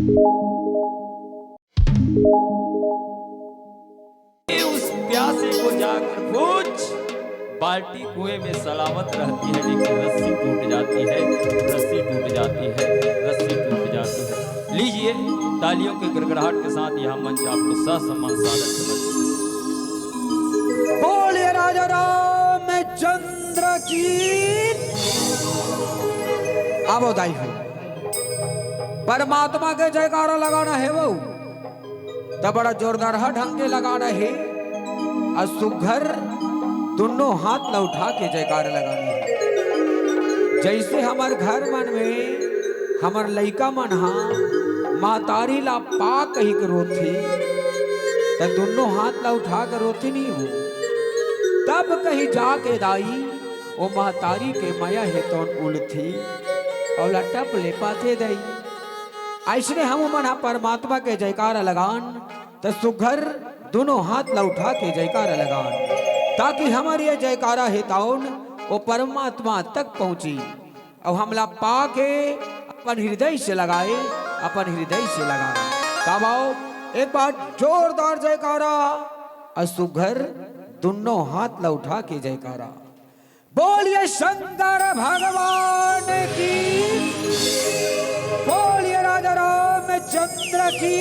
उस प्यासे को जाकर पूछ, बाल्टी कुएं में सलामत रहती है, लेकिन रस्सी टूट जाती है, रस्सी टूट जाती है, रस्सी टूट जाती है। लीजिए तालियों के गड़गड़ाहट के साथ यह मंच आपको ससम्मान सादर समझ। बोलिए राजा रामचंद्र की। अब दाई हो परमात्मा के जयकारा लगाना है वो तो बड़ा जोरदार ढंग के लगाना है और सुघर दोनों हाथ न उठा के जयकारा लगाना है। जैसे हमार घर मन में हमार लइका मन हा महतारी ला पा कही के रोथे तो दोनों हाथ ला उठा कर रोथे नहीं हो, तब कहीं जाके दाई वो महतारी के माया है तो उलथी और टप ले पाते दई। ऐसने हम मन परमात्मा के जयकारा लगान तो सुघर दोनों हाथ ला उठा के जयकारा लगान, ताकि हमारी ये जयकारा है ताउन वो परमात्मा तक पहुंची और हमला पा के अपन हृदय से लगाए, अपन हृदय से लगाए। तब आओ एक बार जोरदार जयकारा और सुघर दोनों हाथ ला उठा के जयकारा। बोलिए शंकर भगवान की, बोलिए राजा रामचंद्र की।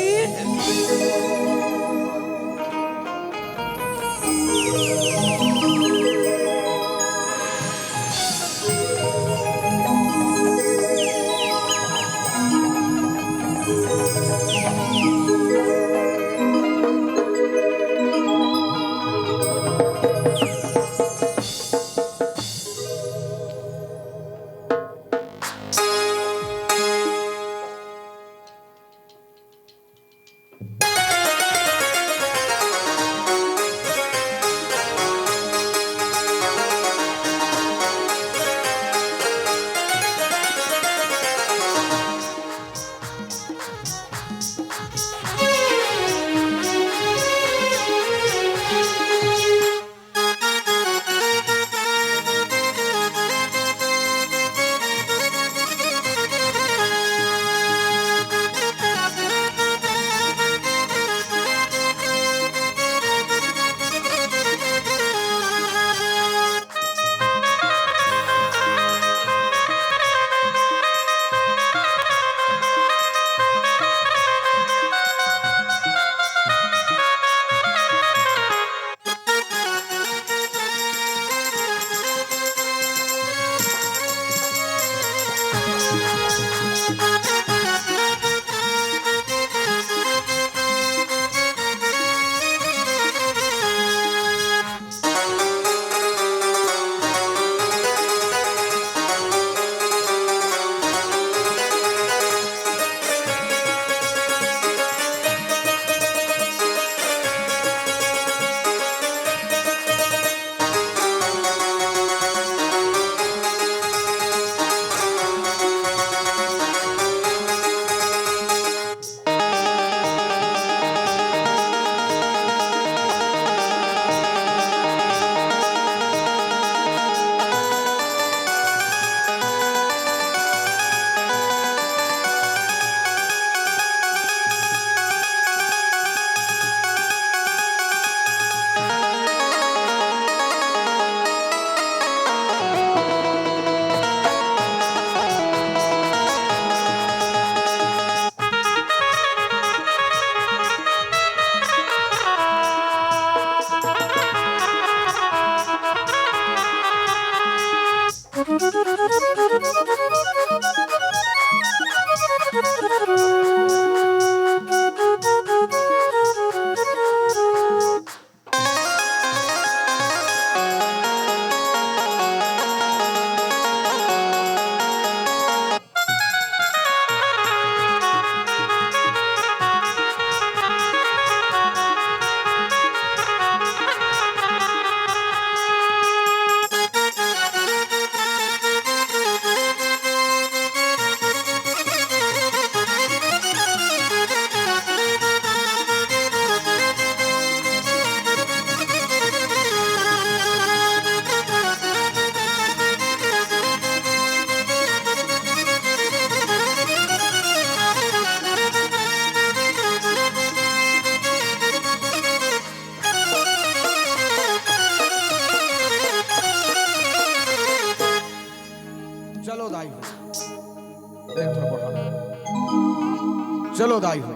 चलो दाई हो।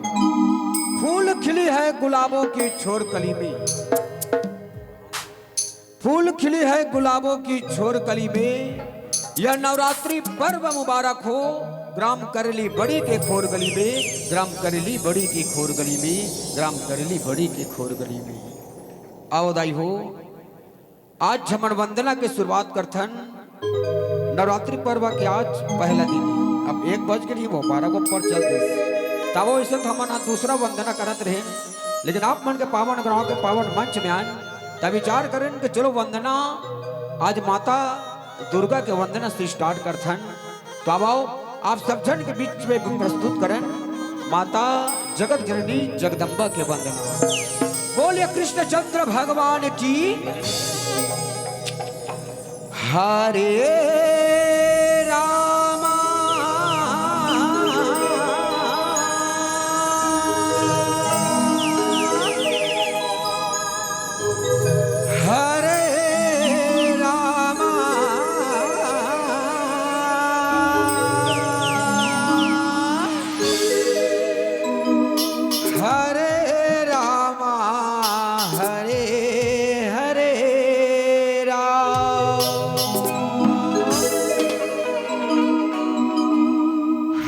फूल खिली है गुलाबों की छोर कली में, फूल खिली है गुलाबों की छोर कली में। यह नवरात्रि पर्व मुबारक हो ग्राम करली बड़ी के खोर गली में, ग्राम करली बड़ी की खोर गली में, ग्राम करली बड़ी की खोर गली में। आओ दाई हो, आज झमन वंदना की शुरुआत करथन। नवरात्रि पर्व के आज पहला दिन है। अब 1 बज के नहीं वो 12 को पर चल दे तब ऐसे तो हम दूसरा वंदना करत रहे, लेकिन आप मन के पावन ग्रहों के पावन मंच में आए तब विचार करें कि चलो वंदना आज माता दुर्गा के वंदना से स्टार्ट करथन। तो अब आओ आप सब जन के बीच में प्रस्तुत करें माता जगत जननी जगदम्बा के वंदना। बोलिए कृष्णचंद्र भगवान की। हरे रामा हरे रामा हरे रामा हरे हरे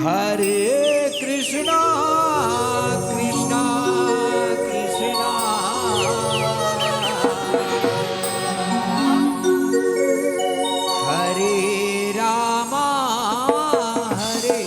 हरे कृष्णा कृष्णा कृष्णा हरे रामा हरे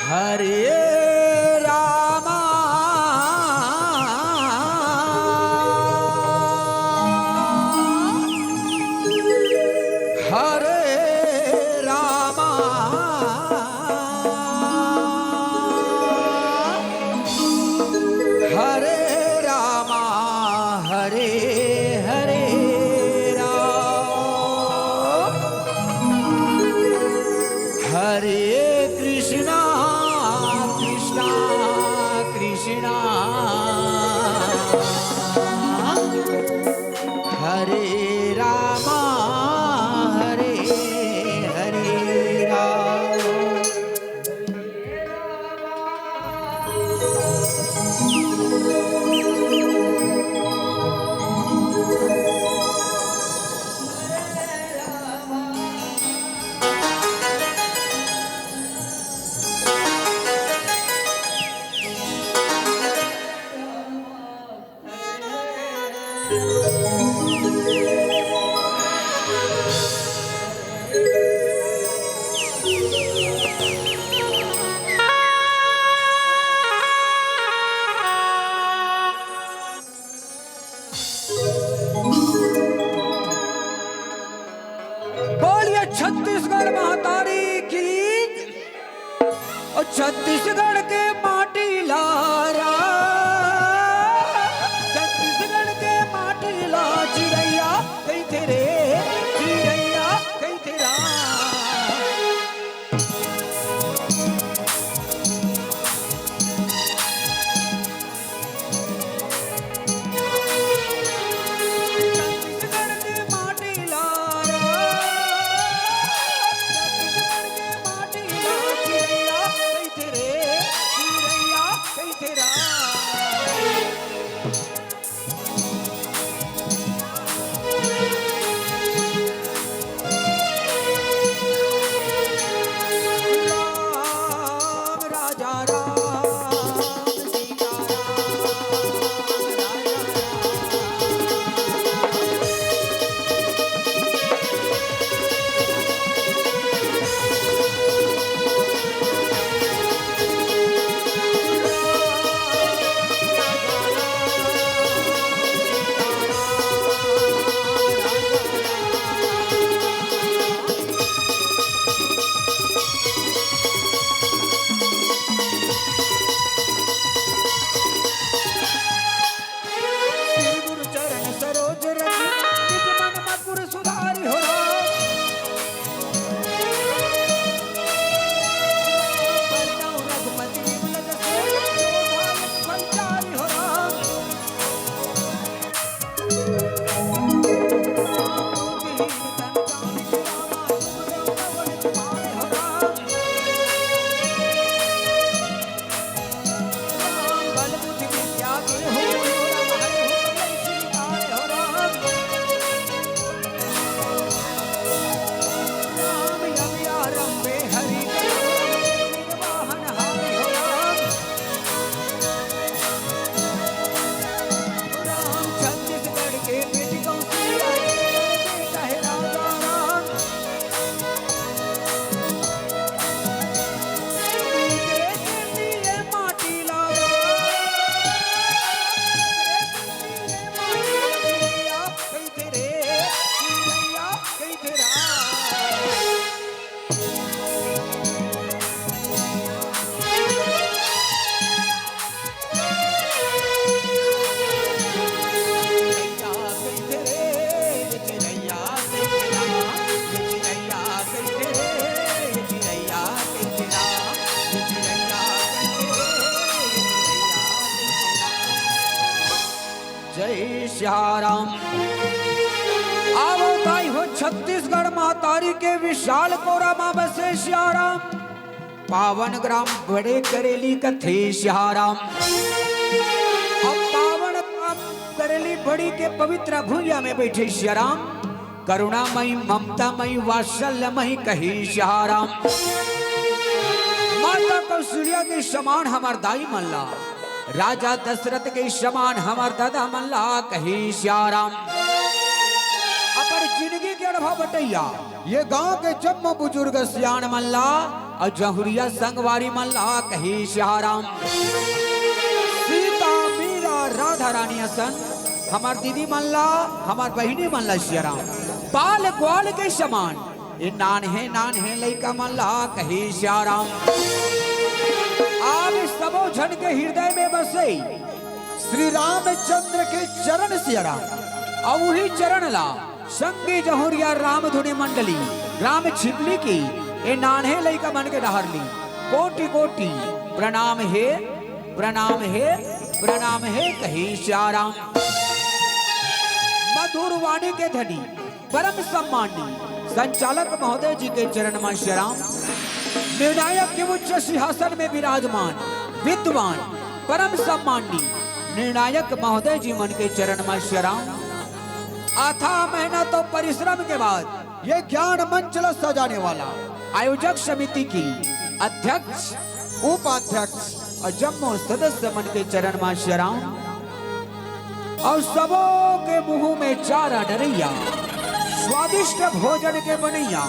हरे रामा हरे रामा हरे रामा हरे हरे राम हरे कृष्णा कृष्णा कृष्णा हरे रामा हरे हरे राम बोलिए छत्तीसगढ़ महातारी की। और छत्तीसगढ़ के माटी लारा, छत्तीसगढ़ के माटी ला चिड़ैया कई तेरे चिड़ैया कई तेरा। छत्तीसगढ़ के माटी लारा, छत्तीसगढ़ के माटी ला चिड़ैया कई तेरे चिड़ैया कई तेरा। राम राजा राम सीता राम राजा राम। कहे श्याराम। आवो ताई हो छत्तीसगढ़ महतारी के विशाल कोरामा बसे श्याराम। पावन ग्राम बड़े करेली कथे श्याराम। अब पावन ग्राम करेली बड़ी के पवित्र भूया में बैठे श्याराम। करुणामयी ममतामयी वात्सल्यमयी कही श्याराम। माता कौशल्या के समान हमार दाई मल्ला, राजा दशरथ के समान हमार दादा मल्ला कही श्याराम। अपन जिंदगी के अनुभव बटैया ये गांव के जम्मो बुजुर्ग सियान मल्ला और जहुरिया संगवारी मल्ला कही श्याराम। सीता मीरा राधा रानी असन हमार दीदी मल्ला, हमार बहिनी मल्ला श्याराम। बाल ग्वाल के समान ये नान है लइका मल्ला कही श्याराम। आप सबो जन के हृदय में बसे श्री रामचंद्र के चरण श्याराम। और वही चरण ला संगी जहुरिया राम धुनी मंडली ग्राम छिपली की ए नान्हे लइका मन के डहर ली। कोटि कोटि प्रणाम है प्रणाम है प्रणाम है कही श्याराम। मधुर वाणी के धनी परम सम्मानी संचालक महोदय जी के चरण में श्याराम। निर्णायक के उच्च सिंहासन में विराजमान विद्वान परम सम्मानी निर्णायक महोदय जी मन के चरण में श्याराम। अथाह मेहनत और परिश्रम के बाद ये ज्ञान मंच सजाने वाला आयोजक समिति की अध्यक्ष उपाध्यक्ष और जम्मो सदस्य मन के चरण में श्याराम। और सबों के मुंह में चारा डरैया स्वादिष्ट भोजन के बनैया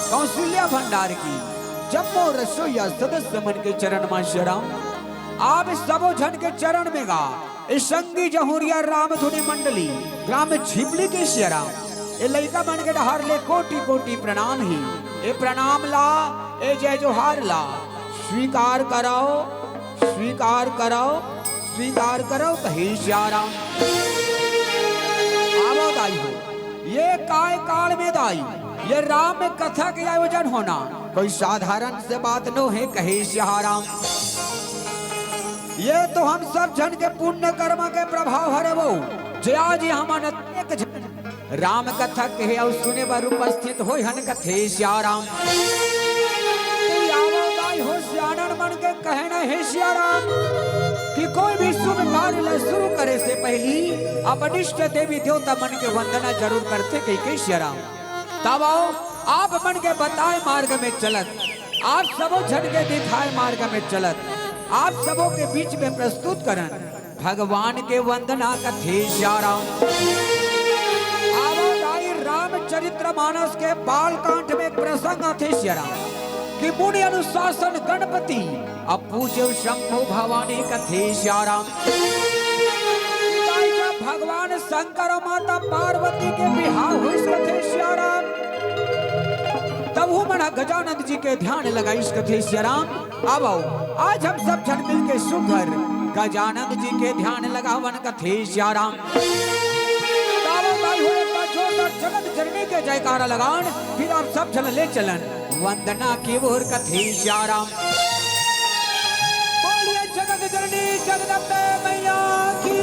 कौशल्या भंडार की जम्मो रसोईया सदस्य मन के चरण में श्याराम। आप सबो जन के चरण में गा इस संगी जहुरिया राम धुनी मंडली ग्राम छिपली के श्याराम। ए लइका मन के डहार ले कोटि कोटि प्रणाम ही। ए प्रणाम ला ए जय जोहार ला स्वीकार कराओ स्वीकार कराओ स्वीकार करो कही श्याराम। आवो दाई हो ये काय काल में दाई ये राम कथा के आयोजन होना कोई साधारण से बात नो है कही श्याराम। ये तो हम सब जन के पुण्य कर्म के प्रभाव हरे वो जे आज हम अनेक राम कथा कहे और सुने पर उपस्थित हो हन कथे श्याराम। हो श्यानन मन के कहना है श्याराम कि कोई भी शुभ कार्य शुरू करे से पहली अपन इष्ट देवी देवता मन के वंदना जरूर करते कही के श्याराम। तब आओ आप मन के बताए मार्ग में चलत आप सबो जन के दिखाए मार्ग में चलत आप सबों के बीच में प्रस्तुत करन भगवान के वंदना कथे श्याराम। रामचरित्र मानस के बाल कांड में प्रसंग थे श्याराम कि मुनि अनुशासन गणपति अब पूज्य शंभु भवानी कथे श्याराम। जब भगवान शंकर और माता पार्वती के विवाह हुई कथे श्याराम तब वो मना गजानंद जी के ध्यान लगाई कथे श्याराम। अब आज हम सब जन मिल के सुघर गजानंद जी के ध्यान लगावन कथे श्याराम। जगत जननी के जयकारा लगान फिर आप सब जन ले चलन वंदना की ओर कथे श्याराम। बोलिए जगत जननी जगदम्बे मैया की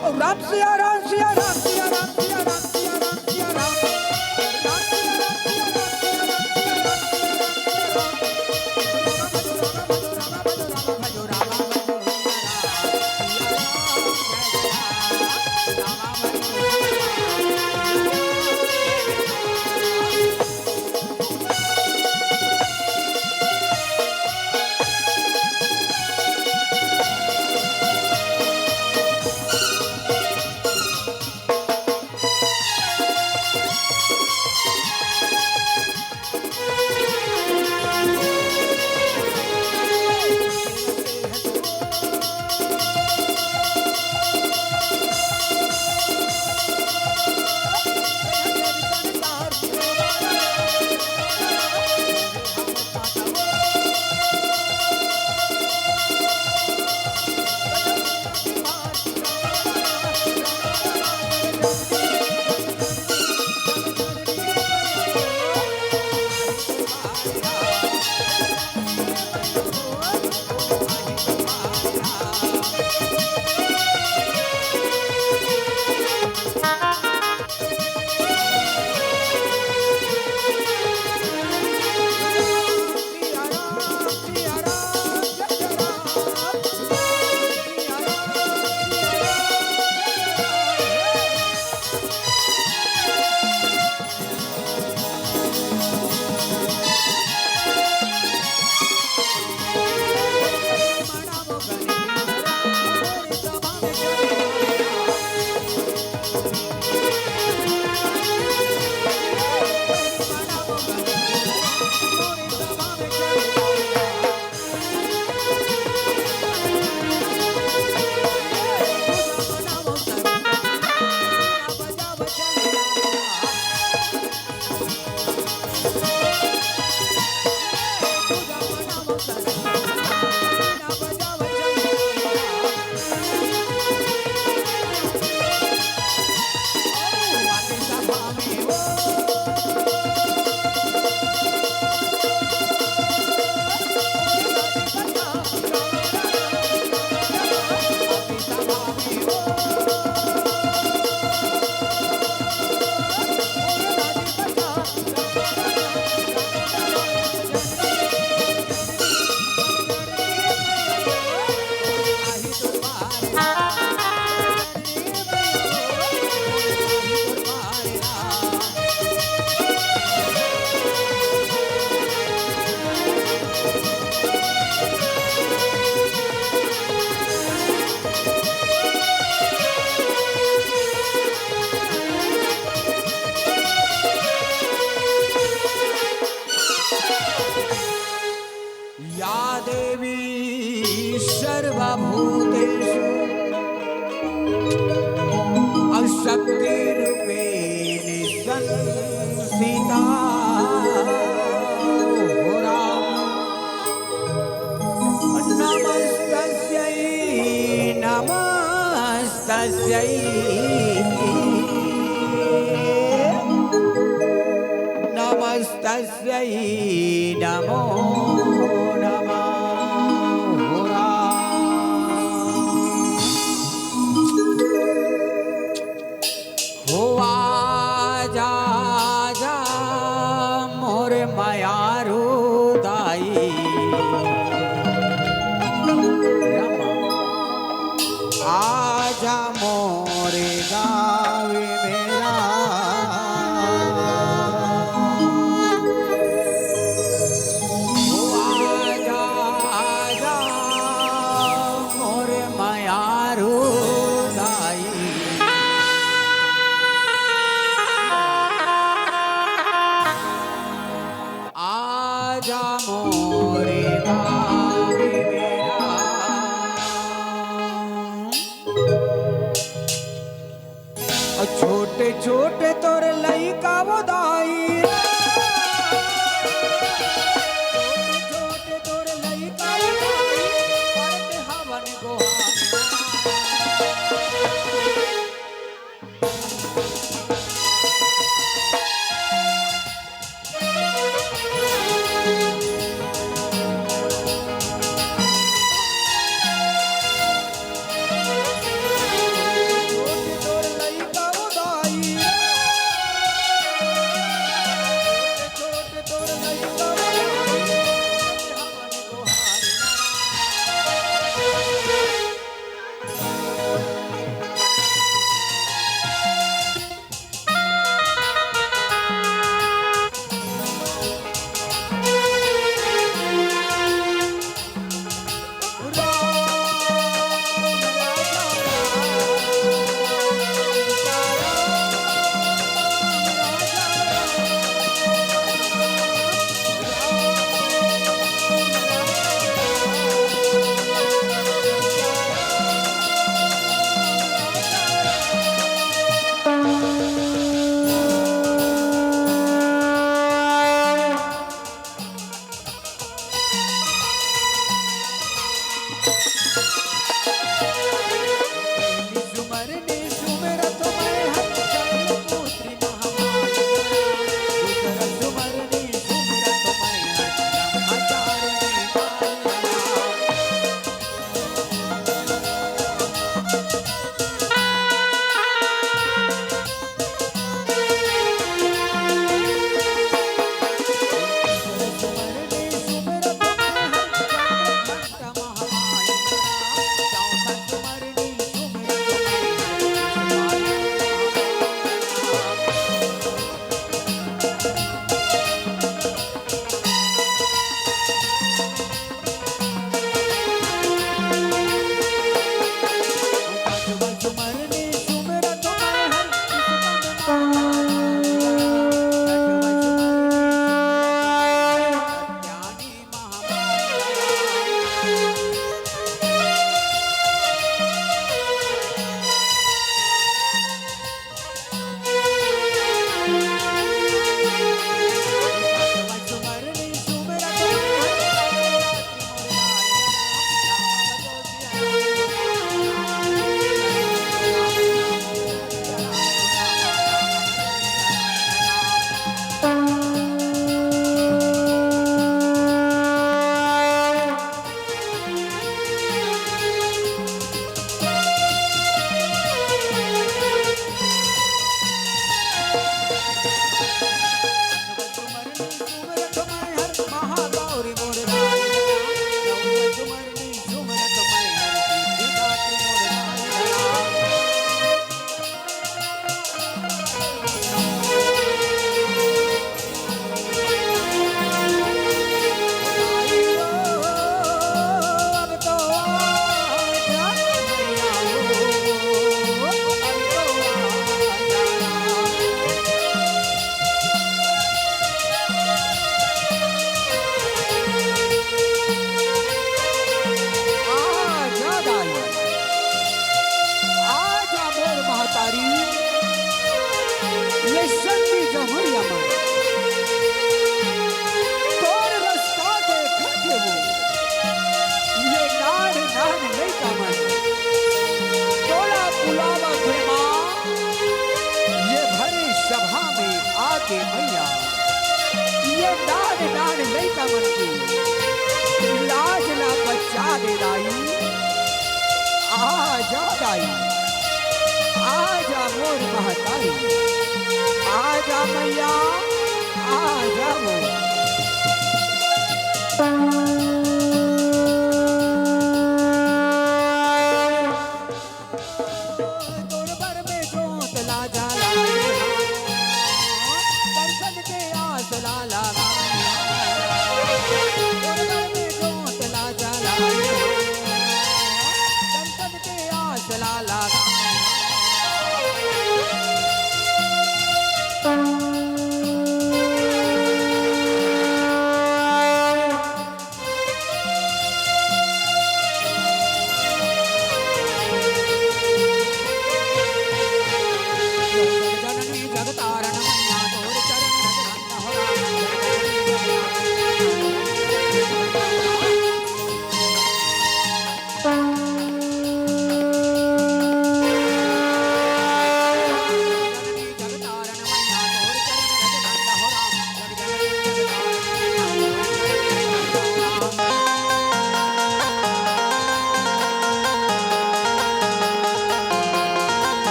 और राम सिया राम सिया राम सिया राम सिया राम सिया राम सिया राम या देवी सर्वभूतेषु शक्तिरूपेण संस्थिता हो राम नमस्तस्यै नमस्तस्यै नमस्तस्यै नमो नमः हो राम। हो आजा आजा मोर मायारू दाई आजा मोरे गावे मेरा हो आजा आजा मोरे मायारू दाई आजा मोरे गावे मेरा के मैया ये डान डान लइका मन के लाज ना बच्चा दे दाई आजा दाई आजा मोर महताई आजा मैया आजा मोर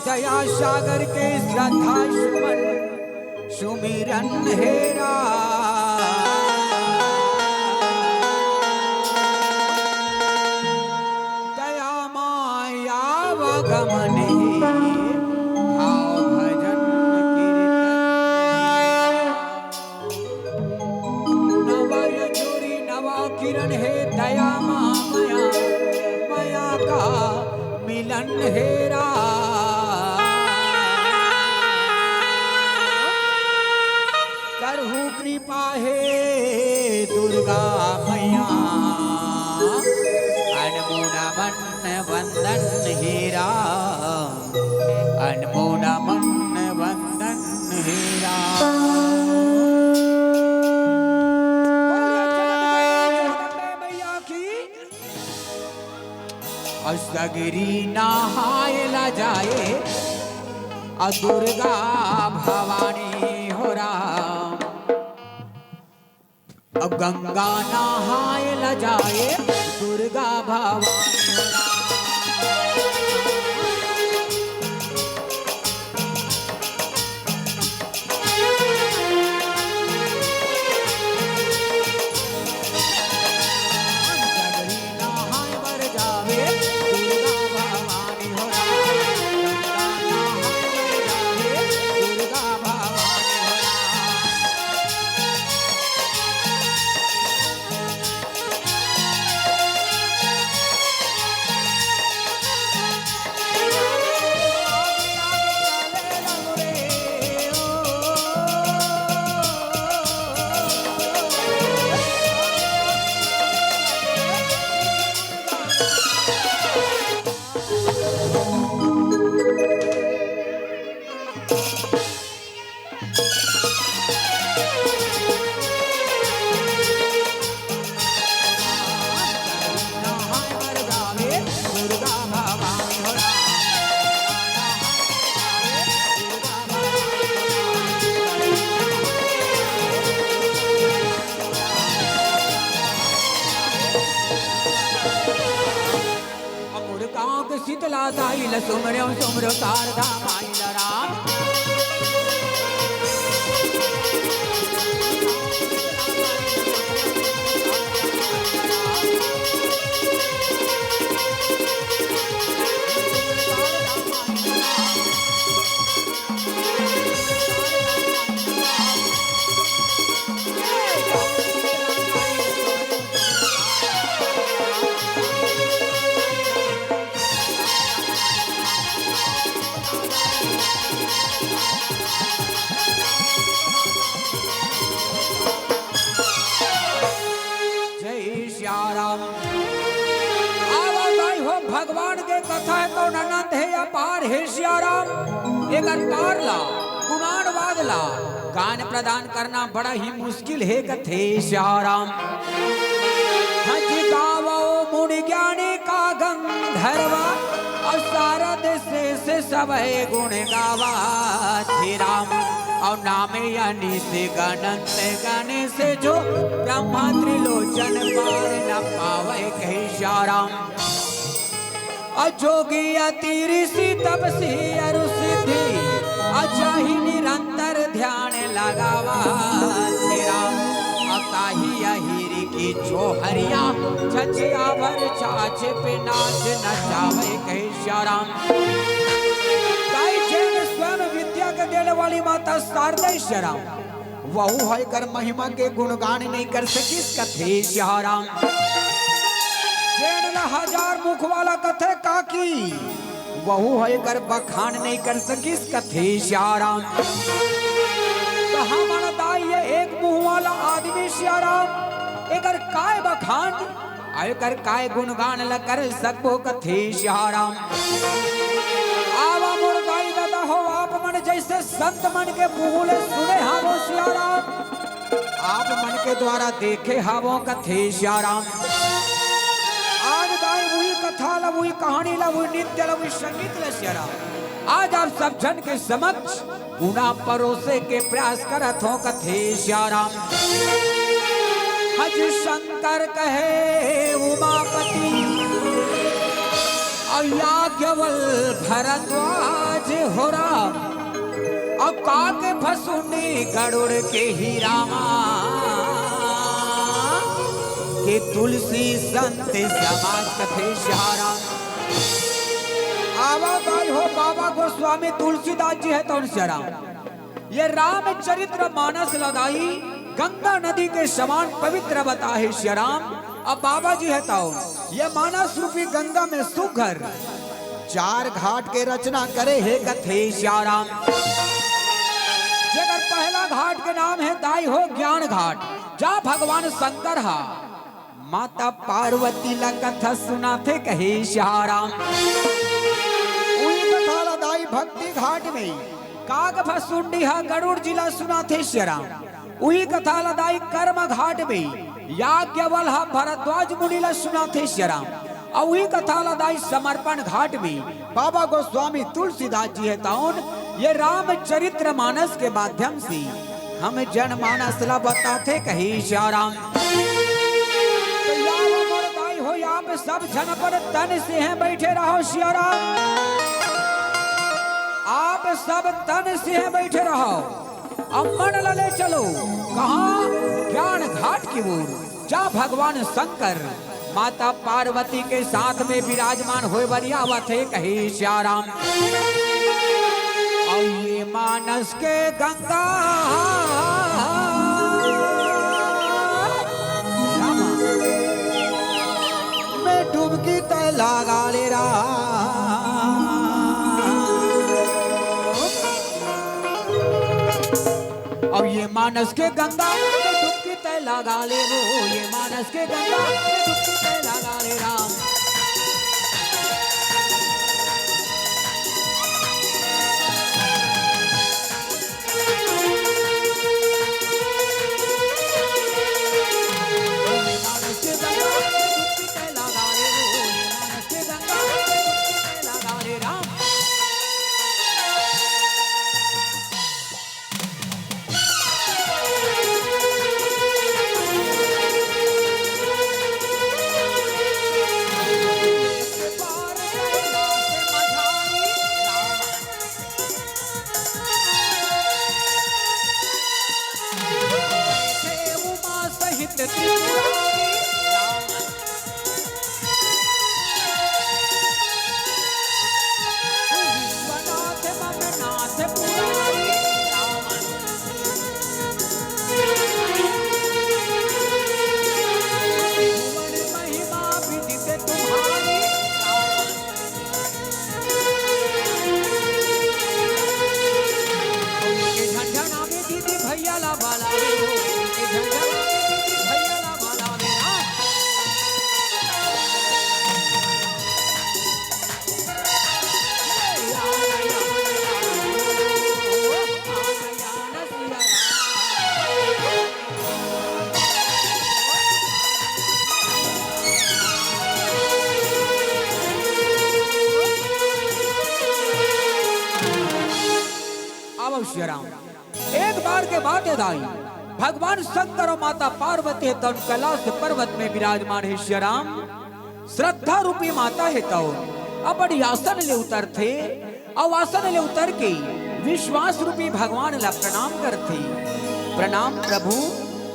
दया सागर के श्रद्धा सुमन सुमिरन हेरा दया माया वगमन भाव भजन कीर्तन नवय चोरी नवा किरण है दया माया माया का मिलन हेरा कृपा है दुर्गा मैया अनमोना मन वंदन हेरा अनमोना मन वंदन हेरा मैया की असगरी नहाए ला जाए दुर्गा भवानी हो राम अब गंगा नहाए ला जाए दुर्गा भवानी हो राम शीतला साइल सुमरो सुमरो शारदा माइल राम श्याराम। आवाज हो भगवान के कथा है तो अनंत है अपार है श्याराम। एक पार ला गुणान वादला गान प्रदान करना बड़ा ही मुश्किल है कथे श्याराम। हज गावो मुनि ज्ञानी का गंधर्वा और सारद से सब गुण गावा थे राम। और नामे यानी से गणंत गाने से जो ब्रह्मा त्रिलोचन पार न पावे कहे श्याराम। अजोगी अति ऋषि तपसी अरु सिद्धि अचाही निरंतर ध्यान लगावा थे राम। अताही अहिरी की चोहरिया छछिया भर छाछ पे नाच नचावे कहे श्याराम। स्वयं विद्या के देने वाली माता शारदा श्याराम वहु है कर महिमा के गुणगान नहीं कर सकिस कथे श्याराम। जेन हजार मुख वाला कथे काकी वहु है कर बखान नहीं कर सकिस कथे श्याराम। कहा मानता ये एक मुंह वाला आदमी श्याराम एकर काय बखान आय कर काय गुणगान ल कर सकबो कथे श्याराम। आवा मुर्दाई दादा हो आप मन जैसे संत मन के मुहले सुने हावो श्याराम। आप मन के द्वारा देखे हावो कथे श्याराम। आज दाई वही कथा ला वही कहानी ला वही नृत्य ला वही संगीत ला श्याराम। आज आप सब जन के समक्ष गुना परोसे के प्रयास करत हो कथे श्याराम। हज शंकर कहे उमापति याज्ञवल भरद्वाज हो राम। और काके फसुनी गरुड़ के ही रामा के तुलसी संत समाज कथे श्याराम। आवाज हो बाबा गोस्वामी तुलसीदास जी है तो श्याराम। ये रामचरित्र मानस लदाई गंगा नदी के समान पवित्र बता है श्याराम। अब बाबा जी है तो ये मानस रूपी गंगा में सुघर 4 घाट के रचना करे है कथे श्याराम। जेकर पहला घाट के नाम है दाई हो ज्ञान घाट जा भगवान शंकर हा माता पार्वती ला कथा सुनाते कहे श्याराम। उही कथा ला दाई भक्ति घाट में काग फसुंडी हा गरुड़ जिला सुनाते श्याराम। उही कथा ला दाई कर्म घाट में याज्ञवल हा भरद्वाज मुनि ला सुनाते श्याराम। और वही कथा लदाई समर्पण घाट में बाबा गोस्वामी तुलसीदास जी है ताउन। ये रामचरित्र मानस के माध्यम से हम जनमानस ला बताते कही श्याराम। तो दाई हो आप सब जन पर तन से हैं बैठे रहो श्याराम। आप सब तन से हैं बैठे रहो अब मन लले चलो कहा ज्ञान घाट की ओर जा भगवान शंकर माता पार्वती के साथ में विराजमान होए बरियावत है कहे श्याराम। और ये मानस के गंगा में डुबकी तय लगा ले अब ये मानस के गंगा में डुबकी तय लगा ले रो। ये मानस के गंगा में डुबकी तय लगा ले राम। श्री राम। एक बार के बात है दाई, भगवान शंकर और माता पार्वती है तो कैलाश पर्वत में विराजमान है श्री राम। श्रद्धा रूपी माता है तो अपनी आसन ले उतर थे और आसन ले उतर के विश्वास रूपी भगवान ला प्रणाम करते। प्रणाम प्रभु।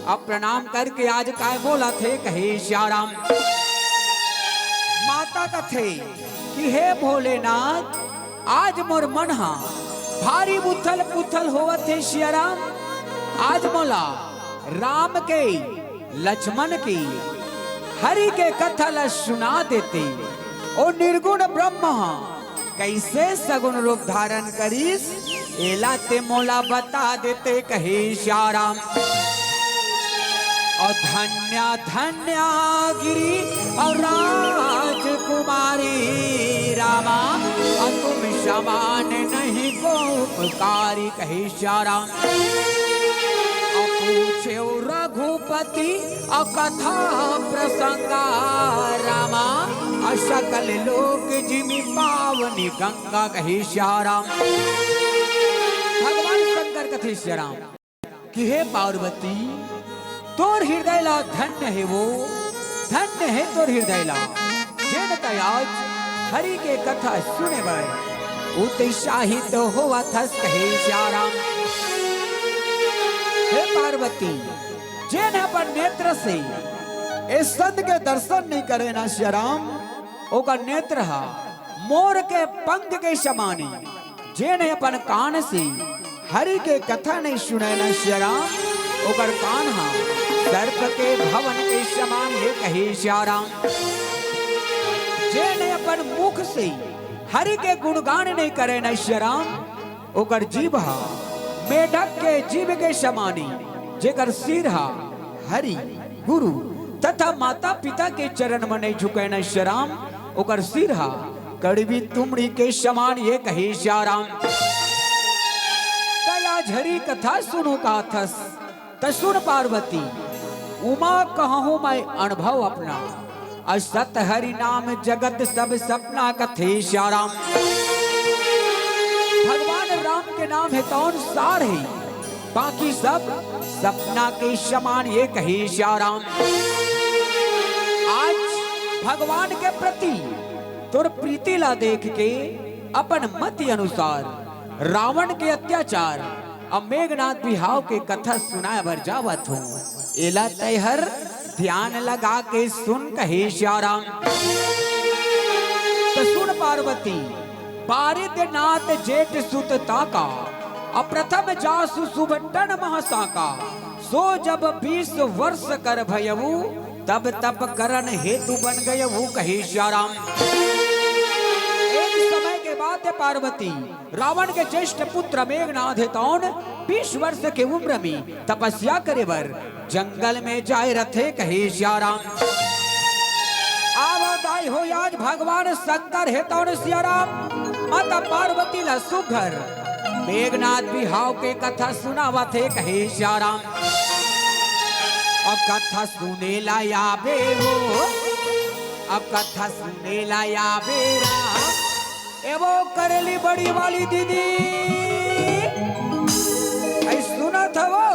अब प्रणाम करके आज काय बोला थे, कहे श्याराम। माता कथे कि हे भोलेनाथ, आज मोर मन हा भारी बुथल पुथल होवत है श्याराम। आज मोला राम के लक्ष्मण की हरि के कथा ला सुना देते। ओ निर्गुण ब्रह्म कैसे सगुण रूप धारण करीस, एला ते मोला बता देते, कहे श्याराम। और धन्य धन्य गिरी और राजकुमारी रामा, और तुम समान नहीं को उपकारी, कहे श्याराम। और पूछे रघुपति और कथा प्रसंगा रामा, और सकल लोक जिमि पावनी गंगा, कहे श्याराम। भगवान शंकर कथे श्याराम कि हे पार्वती, तोर हृदय ला धन्य है वो, धन्य है तोर हृदय ला। जिन आज हरि के कथा सुने बाय उत्साहित तो होवा थस, कहे श्याराम। हे पार्वती, जिन अपन नेत्र से इस संत के दर्शन नहीं करे ना श्याराम, ओका नेत्र हा मोर के पंख के समानी। जिन अपन कान से हरि के कथा नहीं सुने ना श्याराम, ओकर कान हा सर्प के भवन के समान है, कहे श्याराम। जिन अपन मुख से हरि के गुणगान नहीं करे न श्याराम, ओकर जीभ हा मेढक के जीभ के समानी। जेकर सिर हा हरि गुरु तथा माता पिता के चरण में नहीं झुके न श्याराम, ओकर सिर हा कड़वी तुमड़ी के समान, ये कहे श्याराम। तया झरी कथा सुनो का थस, त सुन पार्वती, उमा कहूँ मैं अनुभव अपना। असत हरि नाम जगत सब सपना, कथे श्याराम। भगवान राम के नाम है कौन सार है, बाकी सब सपना के समान, ये कहे श्याराम। आज भगवान के प्रति तोर प्रीति ला देख के अपन मति अनुसार रावण के अत्याचार अब मेघनाथ बिहाव के कथा सुनाए भर जावत हूँ। एला तैहर ध्यान लगा के सुन, कहे श्याराम। तो सुन पार्वती, बारिदनाथ जेठ सुत ताका, अप्रथम जासु सुबटन महासाका। सो जब 20 वर्ष कर भयऊ, तब तप करण हेतु बन गयऊ, कहे श्याराम। एक समय के बाद पार्वती रावण के ज्येष्ठ पुत्र मेघनाथ है तौन 20 वर्ष के उम्र में तपस्या करे बर जंगल में जाए रथे, कहे श्याराम। आवादाई हो आज भगवान शंकर है तौन श्याराम, माता पार्वती ला सुघर मेघनाथ बिहाव के कथा सुनावा थे, कहे श्याराम। अब कथा सुने ला याबे हो, अब कथा सुने ला याबे राम। एवो करेली बड़ी वाली दीदी ऐ सुना था वो,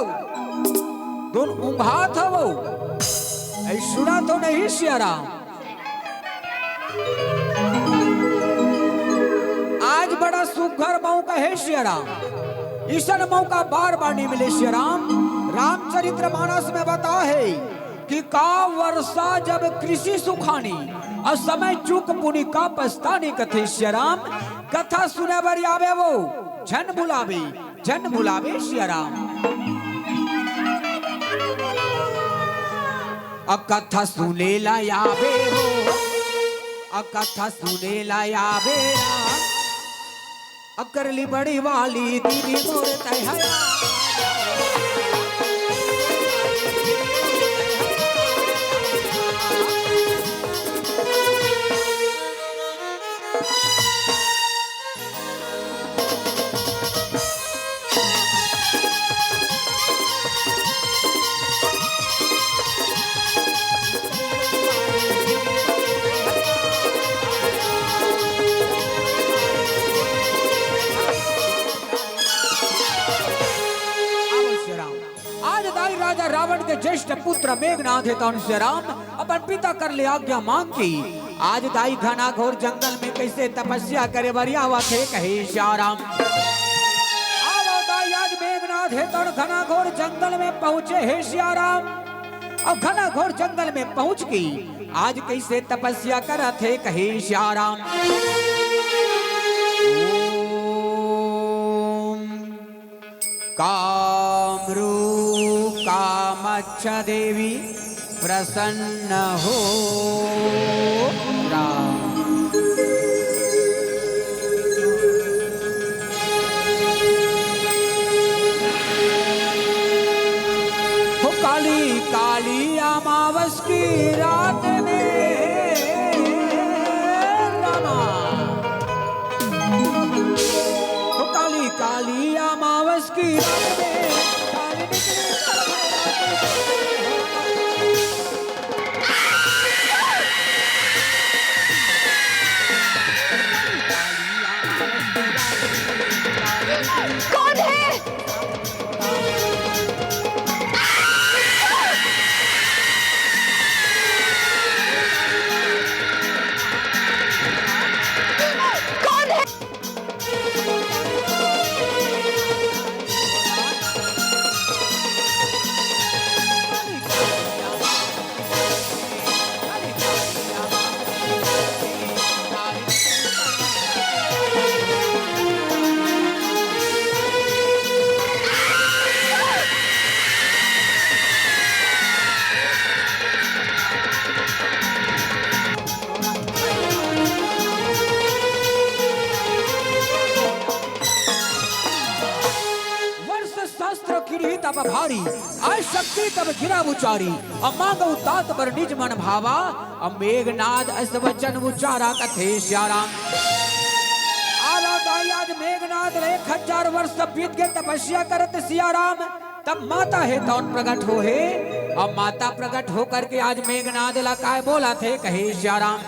दोन उंघा था वो, ऐ सुना तो नहीं श्याराम। आज बड़ा सुघर मौका है श्याराम, ईसन मौका बार बार नहीं मिले श्याराम। रामचरित्र मानस में बता है कि का वर्षा जब कृषि सुखानी, और समय चूक पुनि का पछतानी, कथे श्याराम। कथा सुने बर आवे वो झन बुलावे श्याराम। अब कथा सुने ला आवे वो, अब कथा सुने ला आवे राम। अब करली बड़ी वाली दीदी मोर तैहरा, पुत्र मेघनाथ है तौन से राम अपन पिता कर ले आज्ञा मांग की। आज दाई घना घोर जंगल में कैसे तपस्या करे बरिया हुआ थे कहे श्याराम। आवो दाई आज मेघनाथ है तौन घना घोर जंगल में पहुंचे है श्याराम। अब घना घोर जंगल में पहुंच गई आज कैसे तपस्या करा थे कहे श्याराम। कामरू कामाक्षा देवी प्रसन्न हो राम। हो काली काली अमावस की रात में रमा, हो काली काली अमावस की रात में कौन है? कौन है? तब भारी आज शक्ति तब गिरा उचारी। अब मांगो तात पर निज मन भावा। अब मेघनाद अस वचन उचारा कथे श्याराम। आला दाई आज मेघनाद रे 1000 वर्ष बीत गए तपस्या करत सियाराम। तब माता है तौन प्रकट हो है। अब माता प्रकट होकर के आज मेघनाद ला काय बोला थे कहे श्याराम।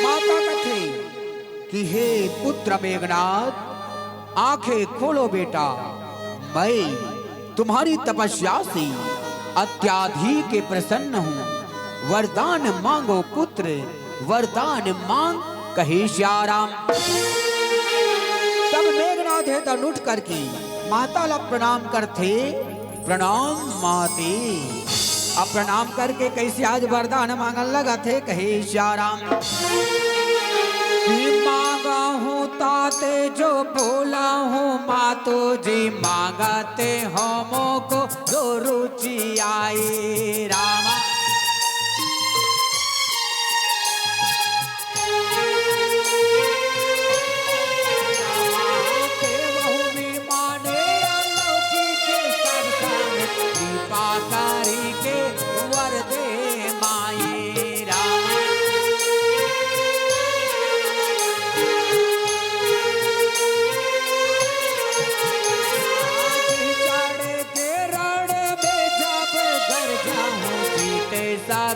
माता कथे कि हे पुत्र मेघनाद आंखें खोलो बेटा। मैं तुम्हारी तपस्या से अत्याधिक प्रसन्न हूँ। वरदान मांगो पुत्र वरदान मांग कहे श्याराम। तब मेघनाथ है तब उठ करके माता ला प्रणाम करते। प्रणाम माते। अब प्रणाम करके कैसे आज वरदान मांगन लगा थे कहे श्याराम। मांगा हूँ ताते जो बोला हूँ मातो जी मांगते हमो को जो रुचि आई रामा।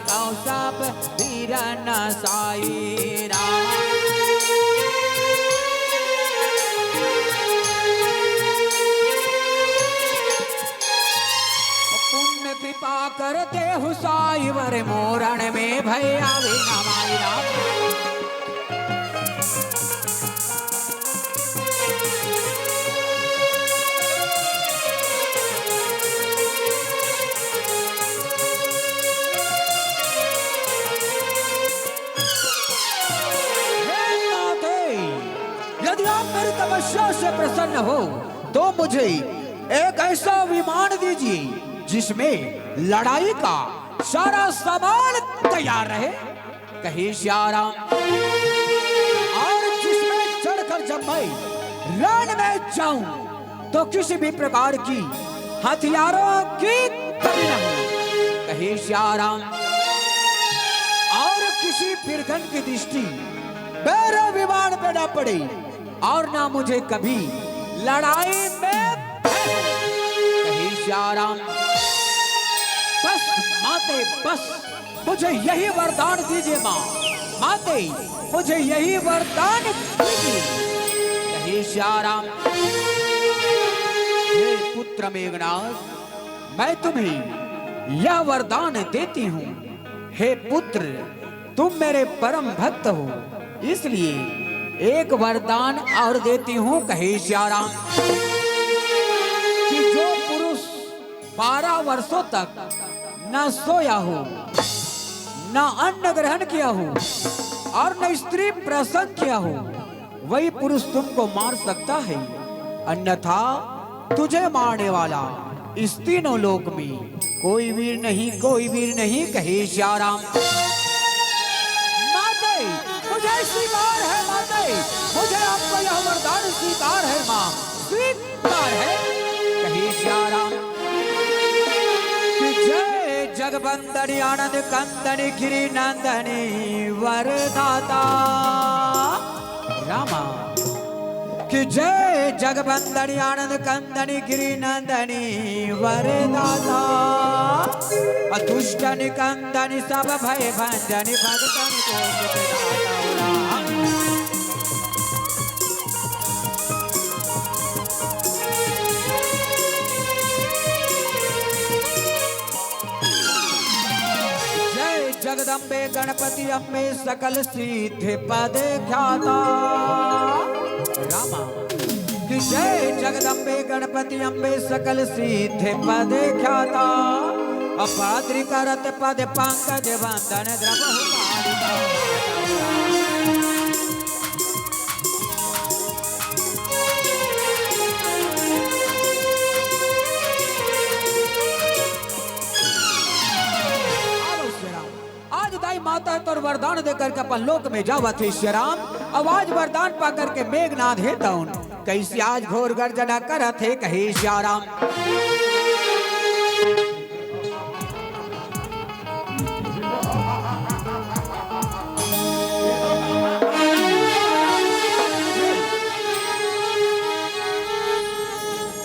गाँव सब वीरन साई राम। पुण्य कृपा करते हुसाई वर मोरण में भय आवे नमाई राम। यदि आप मेरी तपस्या से प्रसन्न हो तो मुझे एक ऐसा विमान दीजिए जिसमें लड़ाई का सारा सामान तैयार रहे कहे श्याराम। और जिसमें चढ़कर जब मैं रण में जाऊं तो किसी भी प्रकार की हथियारों की कमी न हो कहे श्याराम। और किसी फिरकन की दृष्टि मेरे विमान पे न पड़े और ना मुझे कभी लड़ाई में कहे श्याराम। बस माते बस मुझे यही वरदान दीजिए माँ। माते मुझे यही वरदान दीजिए कहे श्याराम। हे पुत्र मेघनाथ मैं तुम्हें यह वरदान देती हूँ, हे पुत्र तुम मेरे परम भक्त हो, इसलिए एक वरदान और देती हूँ, कहे श्याराम, कि जो पुरुष 12 वर्षों तक न सोया हो, न अन्न ग्रहण किया हो और न स्त्री प्रसव किया हो, वही पुरुष तुमको मार सकता है, अन्यथा तुझे मारने वाला इस तीनों लोक में कोई वीर नहीं, कोई वीर नहीं, कहे श्याराम। माते मुझे स्वीकार है, माते मुझे आपका यह वरदान स्वीकार है, मां स्वीकार है, कहे श्याराम। जय जगबंदनी आनंद कंदनी गिरी नंदनी वरदाता रामा, कि जय जगबंदनी आनंद कंदनी गिरी नंदनी वरदाता, दुष्ट निकंदनी सब भय भंजनी भगतन को सुखदाता। जय जगदम्बे गणपति अम्बे सकल सिद्धि पदे ख्याता रामा, कि जय जगदम्बे गणपति अम्बे सकल सिद्धि पदे ख्याता, अपाद्रि करत पद पंकज वंदन द्रवहु कालिका। आज दाई माता तो वरदान देकर के अपन लोक में जावत है श्री राम। अब आज वरदान पा करके मेघनाथ है तउन, कैसे आज घोर गर्जना करत है, कहे श्याराम।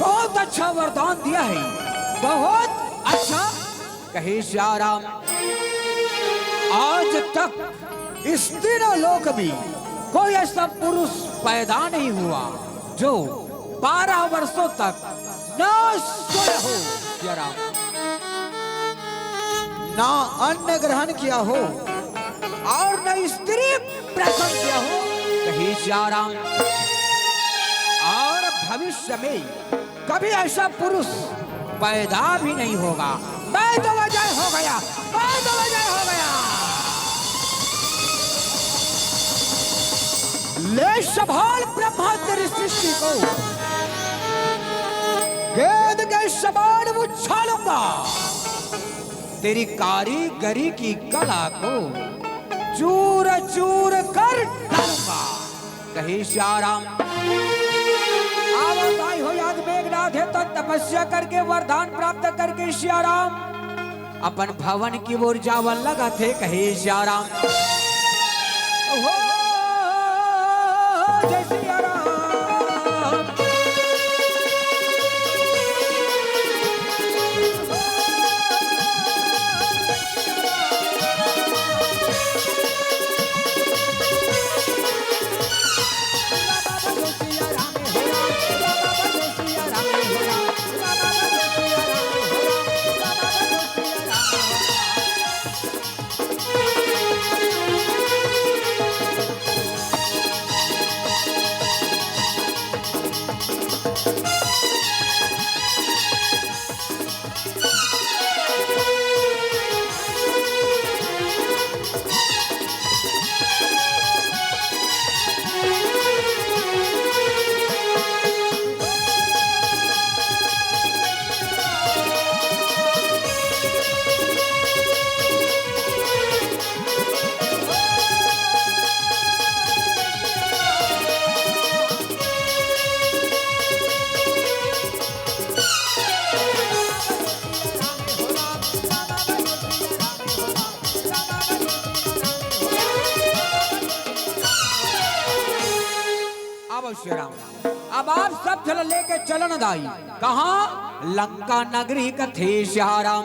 बहुत अच्छा वरदान दिया है, बहुत अच्छा, कहे श्याराम। आज तक इस तीनों लोक में कोई ऐसा पुरुष पैदा नहीं हुआ जो 12 वर्षों तक न सोया हो, ना अन्न ग्रहण किया हो और न स्त्री प्रसव किया हो, कहे श्याराम। और भविष्य में कभी ऐसा पुरुष पैदा भी नहीं होगा। मैं तो वजह हो गया, मैं तो वजह हो गया। ले संभाल ब्रह्मा तेरी सृष्टि को, गेंद के समान उछालूंगा, तेरी कारीगरी की कला को चूर चूर कर डालूंगा, कहे श्याराम। आवाज हो याद मेघनाथ है तो तपस्या करके वरदान प्राप्त करके श्याराम अपन भवन की ओर जावन लगा थे, कहे श्याराम। जय सिया राम। अब आप सब चल लेके चलन दाई, कहा लंका नगरी कथे श्याराम।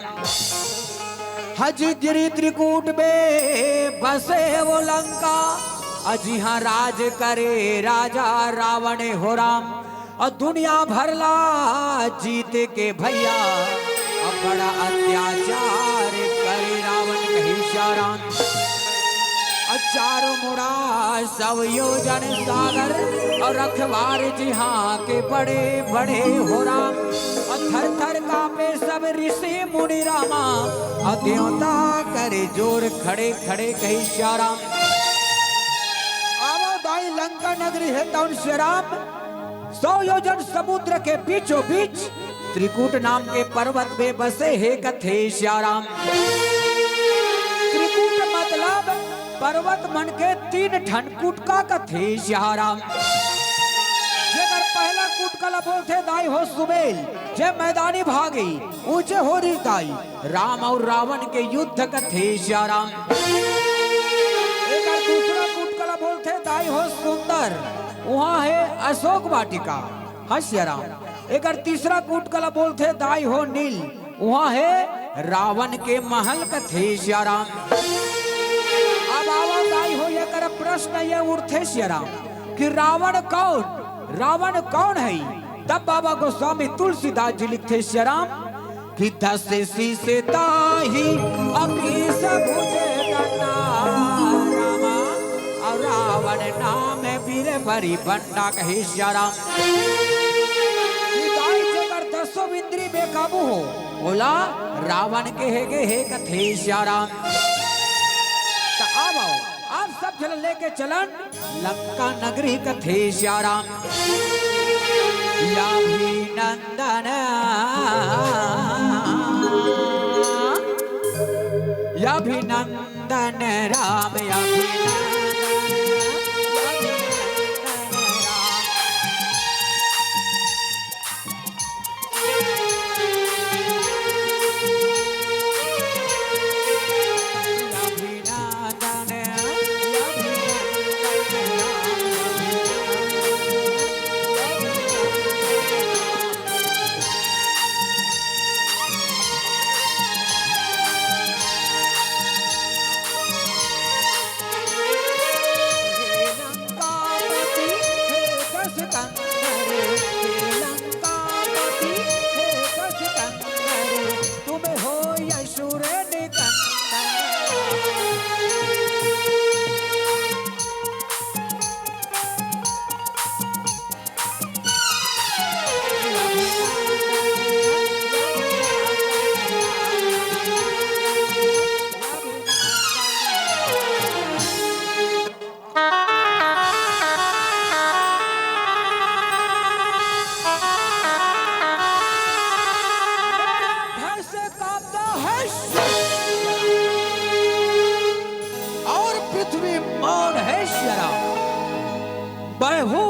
हज गिरी त्रिकूट में बसे वो लंका, अजी हाँ राज करे राजा रावण हो राम। और दुनिया भरला जीत के भैया, अब बड़ा अत्याचार करे रावण कहे श्याराम। चारों मुड़ा सब योजन सागर और रखवार जिहाँ के बड़े बड़े हो राम। और थर थर कांपे सब ऋषि मुनि रामा और देवता करे जोर खड़े खड़े कहे श्याराम। आवो दाई लंका नगरी है तौन श्याराम। 100 योजन समुद्र के बीचों बीच त्रिकूट नाम के पर्वत में बसे है कथे श्याराम। त्रिकूट मतलब पर्वत मन के 3 ठन कूट का कथे श्याराम। जेकर पहला कूट कला बोलते दाई हो सुमेल जे मैदानी भागी ऊंचे हो दाई राम और रावण के युद्ध कथे श्याराम। एक दूसरा कूट कला बोलते दाई हो सुंदर वहाँ है अशोक वाटिका हाँ श्याराम। एक तीसरा कूट कला बोलते दाई हो नील वहाँ है रावण के महल कथे श्याराम। अब आवाज आई हो ये कर प्रश्न ये उठे श्याराम कि रावण कौन है। तब बाबा गोस्वामी तुलसीदास जी लिखते श्याराम कि 10 शीशे ताही अभी सब रामा और रावण नाम है वीर भरी बंडा कहे श्याराम। जगर 10 इंद्री बेकाबू हो बोला रावण के हे कथे श्याराम। अब आओ आप सब चल लेके चलन लंका नगरी कथे श्याराम। याभिनंदन राम याभिनंदन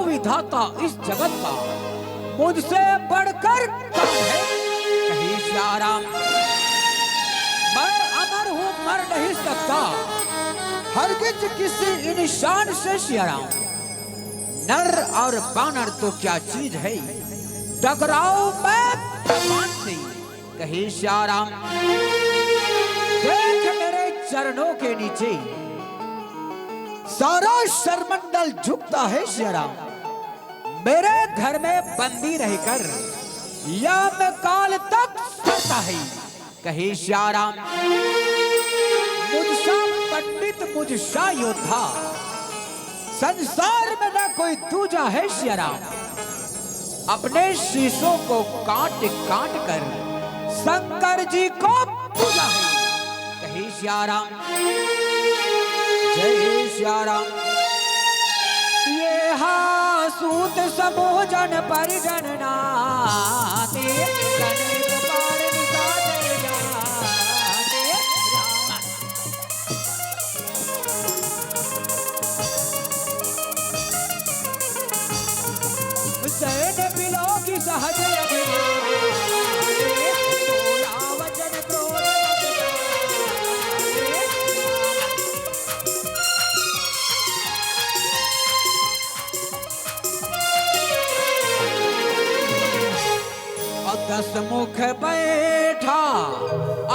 विधाता इस जगत का मुझसे बढ़कर कौन है कहे श्याराम। मैं अमर हूँ मर नहीं सकता हरगिज किसी इंसान से श्याराम। नर और बानर तो क्या चीज है टकराओ मैं भगवान से कहे श्याराम। देख मेरे चरणों के नीचे सारा शरमंडल झुकता है श्याराम। मेरे घर में बंदी रहकर या मैं काल तक सोता है कहे श्याराम। मुझसा पंडित मुझसा योद्धा संसार में न कोई दूजा है श्याराम। अपने शीशों को काट काट कर शंकर जी को पूजा है कहे श्याराम। जय श्याराम। ये हासूत समूह जन परिजन नाते कनक पार निकाले जाते राम। सैन बिलो की सहज वचन क्रोध दस मुख बैठा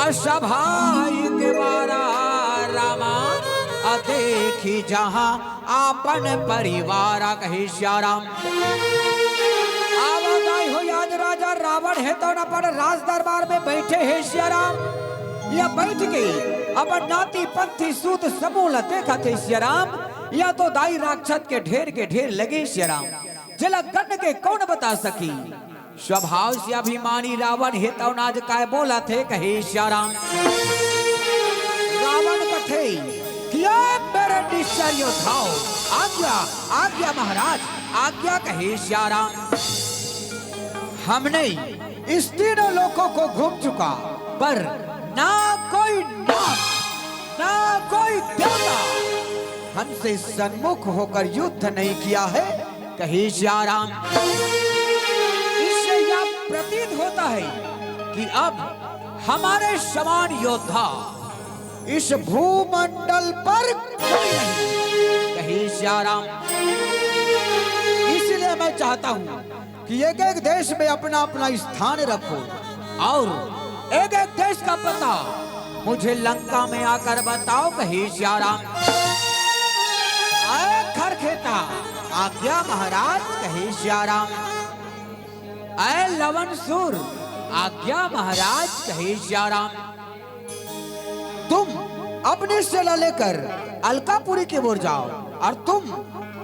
असभाई के बारा रामा देखी जहां आपन परिवार कहे श्याराम। आवाज आई हो आज राजा रावण है तो न पर राज दरबार में बैठे हैं सियाराम या बैठ के अपन नाती पंथी सूत समूह लते खाते सियाराम या तो दाई राक्षस के ढेर लगे सियाराम जला गण के कौन बता सकी स्वभाव से अभिमानी रावण है तो नाज काय बोला थे कहे सियाराम रावण कथे किया मेरे निश्चय योद्धाओ आज्ञा आज्ञा महाराज आज्ञा कहे सियाराम हमने इस तीनों लोगों को घूम चुका पर ना कोई नाग ना कोई देवता हमसे सन्मुख होकर युद्ध नहीं किया है कहे सियाराम इससे यह प्रतीत होता है कि अब हमारे समान योद्धा इस भूमंडल पर कोई नहीं कहे सियाराम इसलिए मैं चाहता हूं कि एक एक देश में अपना अपना स्थान रखो और एक एक देश का पता मुझे लंका में आकर बताओ कहे सियाराम खरखेता आज्ञा महाराज कहे सियाराम ऐ लवन सुर आज्ञा महाराज कहे सियाराम तुम अपने सेना लेकर अलकापुरी की ओर जाओ और तुम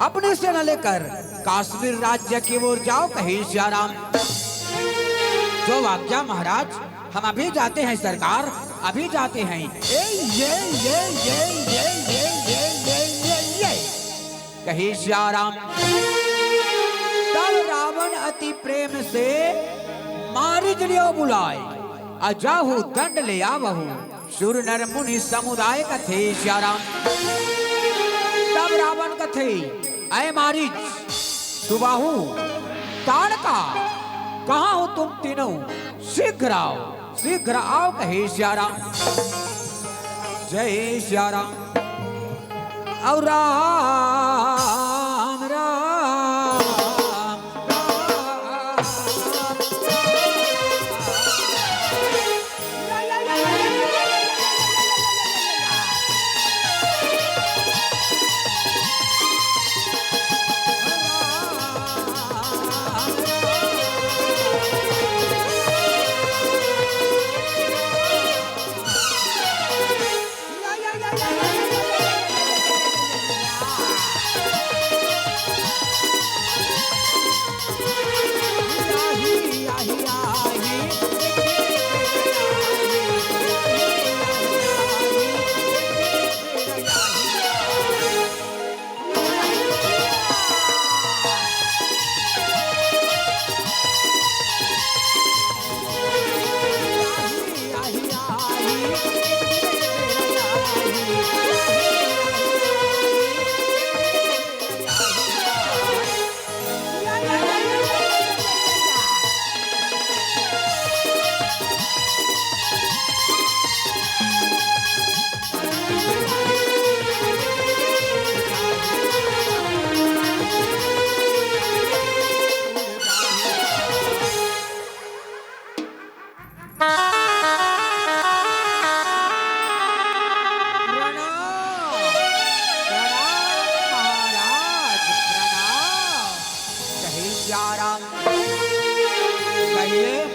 अपने सेना लेकर कश्मीर राज्य की ओर जाओ कहे सियाराम जो आज्ञा महाराज हम अभी जाते हैं सरकार अभी जाते हैं कहे सियाराम तब रावण अति प्रेम से मारिच लियो बुलाए अजाहु दंड ले आवहु सुर नर मुनि समुदाय कथे सियाराम तब रावण कथे ऐ मारिच सुबाहु ताड़का कहाँ हो तुम तीनों शीघ्र आओ कहे सियाराम जय सियाराम और राम राम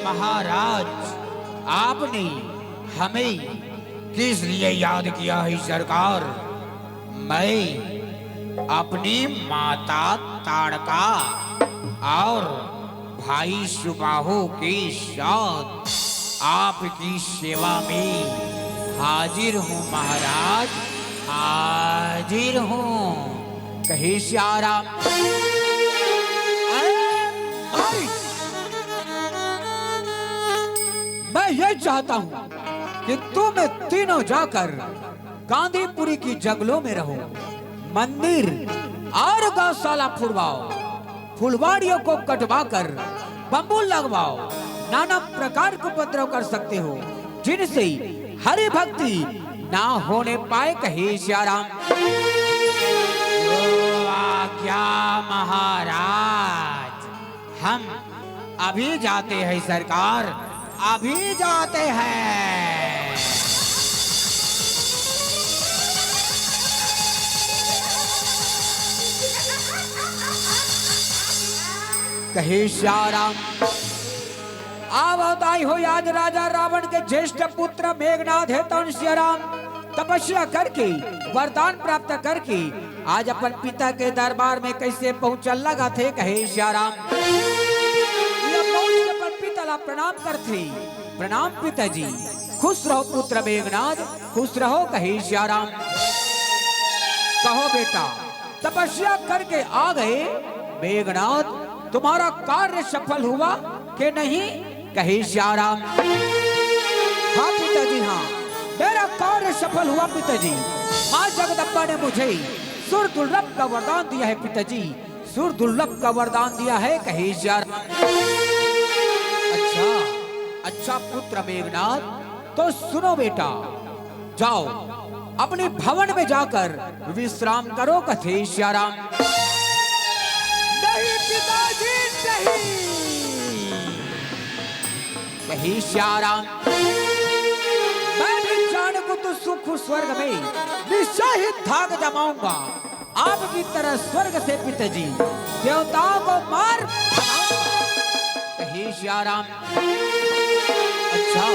महाराज आपने हमें किस लिए याद किया है सरकार मैं अपनी माता ताड़का और भाई सुबाहु के साथ आपकी सेवा में हाजिर हूँ महाराज हाजिर हूँ कहे सियाराम मैं ये चाहता हूँ कि तुम तीनों जाकर गांधीपुरी की जंगलों में रहो मंदिर और गौशाला फुलवाओ फुलवाड़ियों को कटवाकर बम्बू लगवाओ नाना प्रकार के उपद्रव कर सकते हो जिनसे हरि भक्ति ना होने पाए कहे सियाराम आज्ञा महाराज हम अभी जाते हैं सरकार अभी जाते हैं कहे श्याराम। आवताई हो आज राजा रावण के ज्येष्ठ पुत्र मेघनाथ है तो श्याराम तपस्या करके वरदान प्राप्त करके आज अपन पिता के दरबार में कैसे पहुंचल लगा थे कहे श्याराम। अपन पिता ला प्रणाम करते, प्रणाम पिताजी, खुश रहो पुत्र मेघनाथ, खुश रहो कहे श्याराम। कहो बेटा तपस्या करके आ गए मेघनाथ, तुम्हारा कार्य सफल हुआ कि नहीं कहे श्याराम। हाँ पिताजी हाँ, मेरा कार्य सफल हुआ पिताजी। माँ जगदम्बा ने मुझे सुर दुर्लभ का वरदान दिया है पिताजी, सुर दुर्लभ का वरदान दिया है कहे श्याराम। अच्छा अच्छा पुत्र मेघनाथ, तो सुनो बेटा, जाओ अपने भवन में जाकर विश्राम करो कथे श्याराम। नहीं पिताजी नहीं कहे श्याराम, मैं भी जान को तो सुख स्वर्ग में निश्चय ही धाग जमाऊंगा, आपकी तरह स्वर्ग से पिताजी देवताओं को मार कहे श्याराम। अच्छा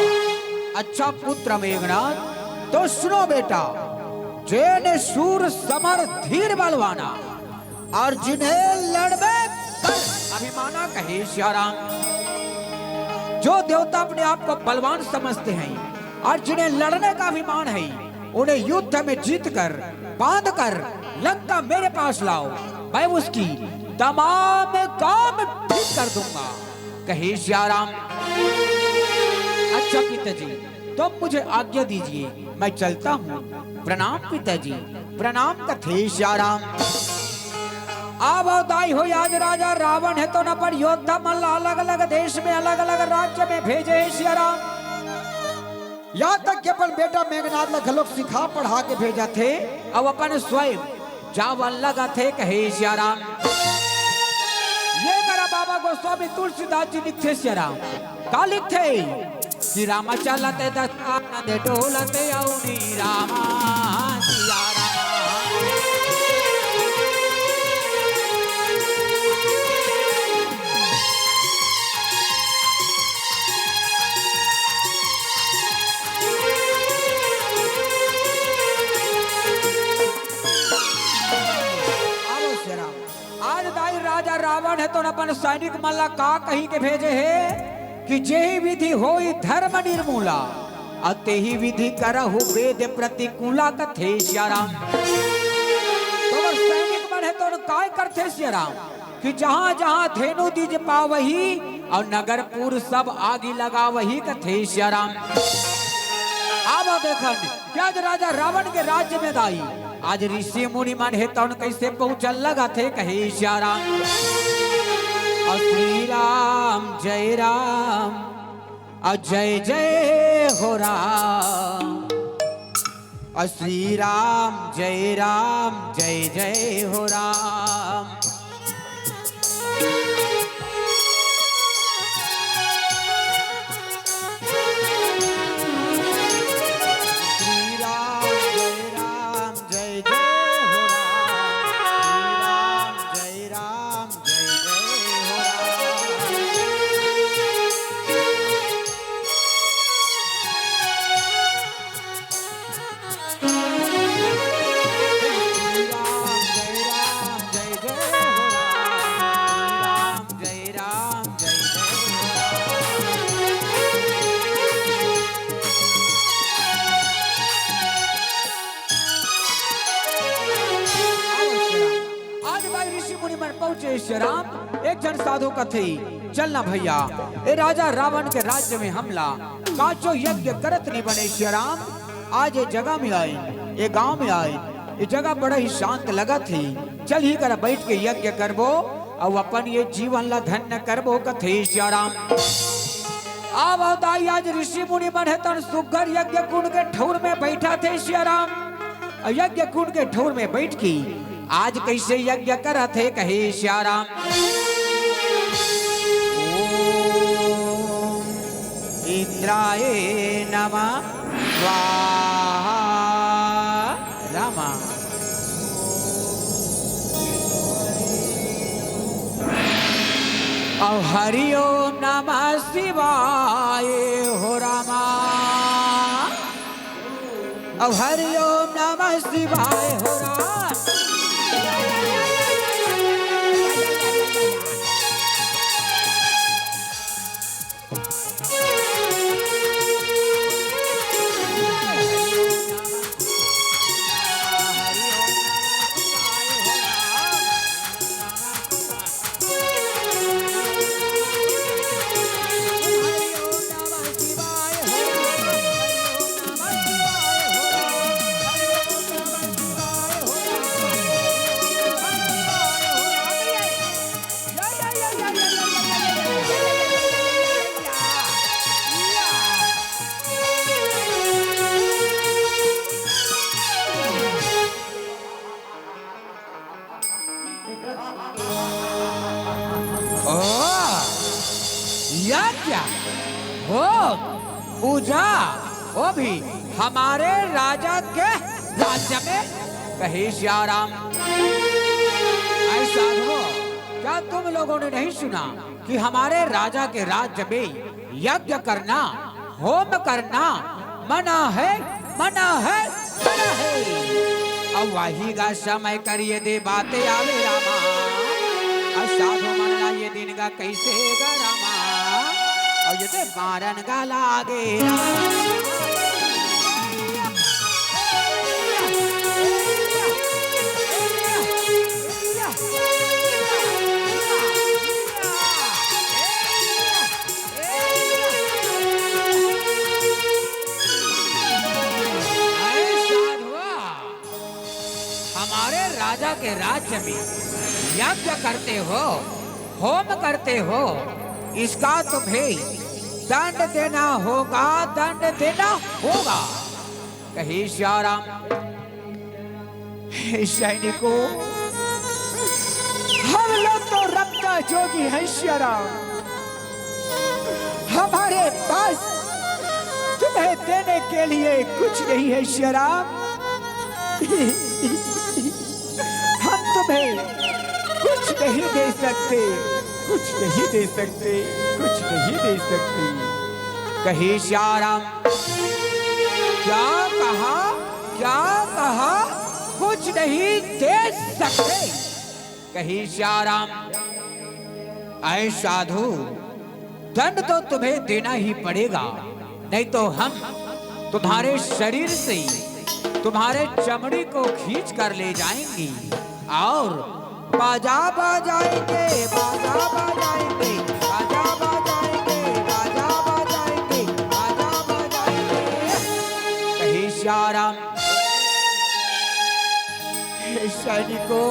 अच्छा पुत्र मेघनाथ, तो सुनो बेटा, जिन्हें शूर समर धीर बलवाना और जिन्हें लड़बे कर अभिमाना कहे श्याराम। जो देवता अपने आप को बलवान समझते हैं और जिन्हें लड़ने का अभिमान है, उन्हें युद्ध में जीतकर बांध कर लंका मेरे पास लाओ, मैं उसकी तमाम काम ठीक कर दूंगा कहे श्याराम। अच्छा पिताजी, तो मुझे आज्ञा दीजिए, मैं चलता हूँ। प्रणाम पिताजी, प्रणाम कथे श्याराम। आवताई हो आज राजा रावण है तो न पर योद्धा मल्ल अलग अलग देश में अलग अलग राज्य में भेजे श्याराम। यहाँ तक कि अपन बेटा मेघनाथ लखलोक सिखा पढ़ा के भेजा थे, अब अपन स्वयं जावन लगा थे कहे श्याराम। ये करा बाबा गोस्वामी तुलसीदास जी लिखते श्याराम, का लिखते कि रामा चलते दे डोलते औनी रामा सिया राजा रावण है तो अपन सैनिक मल्ला का कहीं के भेजे है कि जेहि विधि होई धर्म निर्मूला अते ही विधि करहु वेद प्रतिकूला कथे श्याराम। तो सैनिक मन है तो काय करते श्याराम कि जहां जहां धेनु दीज पावही और नगरपुर सब आगी लगा वही कथे श्याराम। अब देखन क्या राजा रावण के राज्य में दाई आज ऋषि मुनि मन है तो कैसे पहुंचल लगा थे कहे श्याराम। और श्री राम जय राम और जय जय हो राम, और श्री राम जय जय हो राम। श्याराम एक जन साधु कथे चलना भैया ए राजा रावण के राज्य में हमला काचो यज्ञ करत नहीं बने श्याराम। आज ये जगह में आए, ये गांव में आए, ये जगह बड़ा ही शांत लगा थी, चल ही कर बैठ के यज्ञ करबो और अपन ये जीवन ला धन्य करबो कथे श्याराम। अब बताइए आज ऋषि मुनि मन है तो सुगर यज्ञ कुंड के ठौर में बैठा थे श्याराम। यज्ञ कुंड के ठौर में बैठ की आज कैसे यज्ञ करा थे कहे श्याराम। ओम इंद्राय नमः स्वाहा रमा। अब हरिओम नमः शिवाय हो रामा। अब हरिओम नमः शिवाय हो राम। क्या हो पूजा वो भी हमारे राजा के राज्य में? कहे श्याराम ऐसा हो, क्या तुम लोगों ने नहीं सुना कि हमारे राजा के राज्य में यज्ञ करना, होम करना मना है, मना है, मना है। अब वही का समय करिए दे बातें आवे रामा। साधु मनला ये दिन का कैसे गरमा, और ये ते मारन का लागे हमारे राजा के राज्य में यज्ञ करते हो, होम करते हो, इसका तुम्हें दंड देना होगा, दंड देना होगा। कहे श्याराम सैनिकों, हम लोग तो रब्ता जोगी हैं श्याराम, हमारे पास तुम्हें देने के लिए कुछ नहीं है श्याराम। हम तुम्हें कुछ नहीं दे सकते, कुछ नहीं दे सकते, कुछ नहीं दे सकते। कहे श्याराम क्या कहा, क्या कहा? कुछ नहीं दे सकते। कहे श्याराम ऐ साधु, दंड तो तुम्हें देना ही पड़ेगा, नहीं तो हम तुम्हारे शरीर से तुम्हारे चमड़ी को खींच कर ले जाएंगे और बाजा बजाएंगे, बाजा बजाएंगे, बाजा बजाएंगे, बाजा बजाएंगे, बाजा बजाएंगे। कहे श्याराम सैनिकों,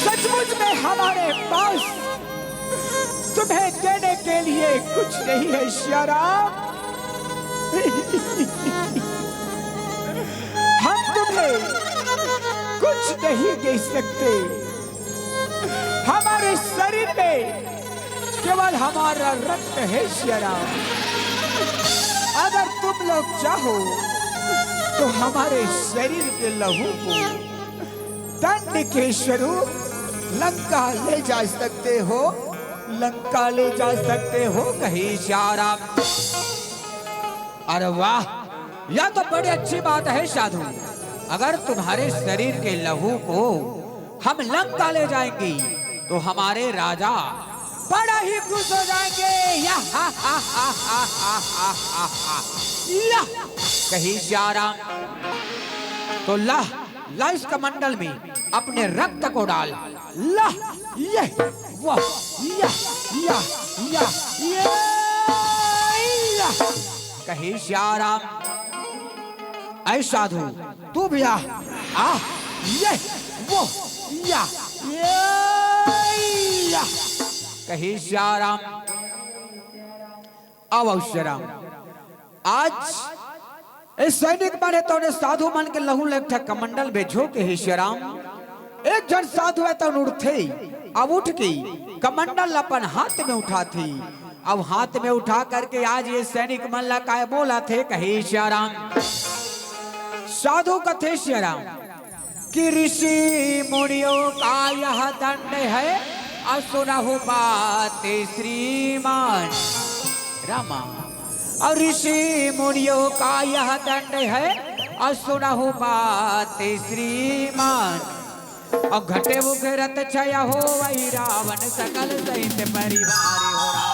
सचमुच में हमारे पास तुम्हें देने के लिए कुछ नहीं है श्याराम। हम तुम्हें कुछ नहीं दे सकते, हमारे शरीर में केवल हमारा रक्त है श्याराम। अगर तुम लोग चाहो तो हमारे शरीर के लहू को दंड के स्वरूप लंका ले जा सकते हो, लंका ले जा सकते हो। कहे श्याराम अरे वाह, यह तो बड़ी अच्छी बात है साधु। अगर तुम्हारे शरीर के लहू को हम लंका ले जाएंगे तो हमारे राजा बड़ा ही खुश हो जाएंगे। या हा हा हा हा हा हा हा हा। या कही श्याराम तो ला ला इस कमंडल में अपने रक्त को डाल, ला ये वाह या या या या। कही श्याराम ऐ साधु तू भी आ ये वो या या। कही श्याराम अवश्यराम आज इस सैनिक माने तो ने साधु मन के लहू लेठ कमंडल में झोंके ही श्याराम एक जन साधु है तो उठे, अब उठ के कमंडल अपन हाथ में उठा थी। अब हाथ में उठा करके आज ये सैनिक मन ला काय बोला थे। कही श्याराम साधु कथे श्याराम कि ऋषि मुनियों का यह दंड है, सुनहु बात श्रीमान रामा। और ऋषि मुनियों का यह दंड है, सुनहु बात श्रीमान। और घटे मुखे रत छय हो वही रावण सकल सहित परिवार हो रहा।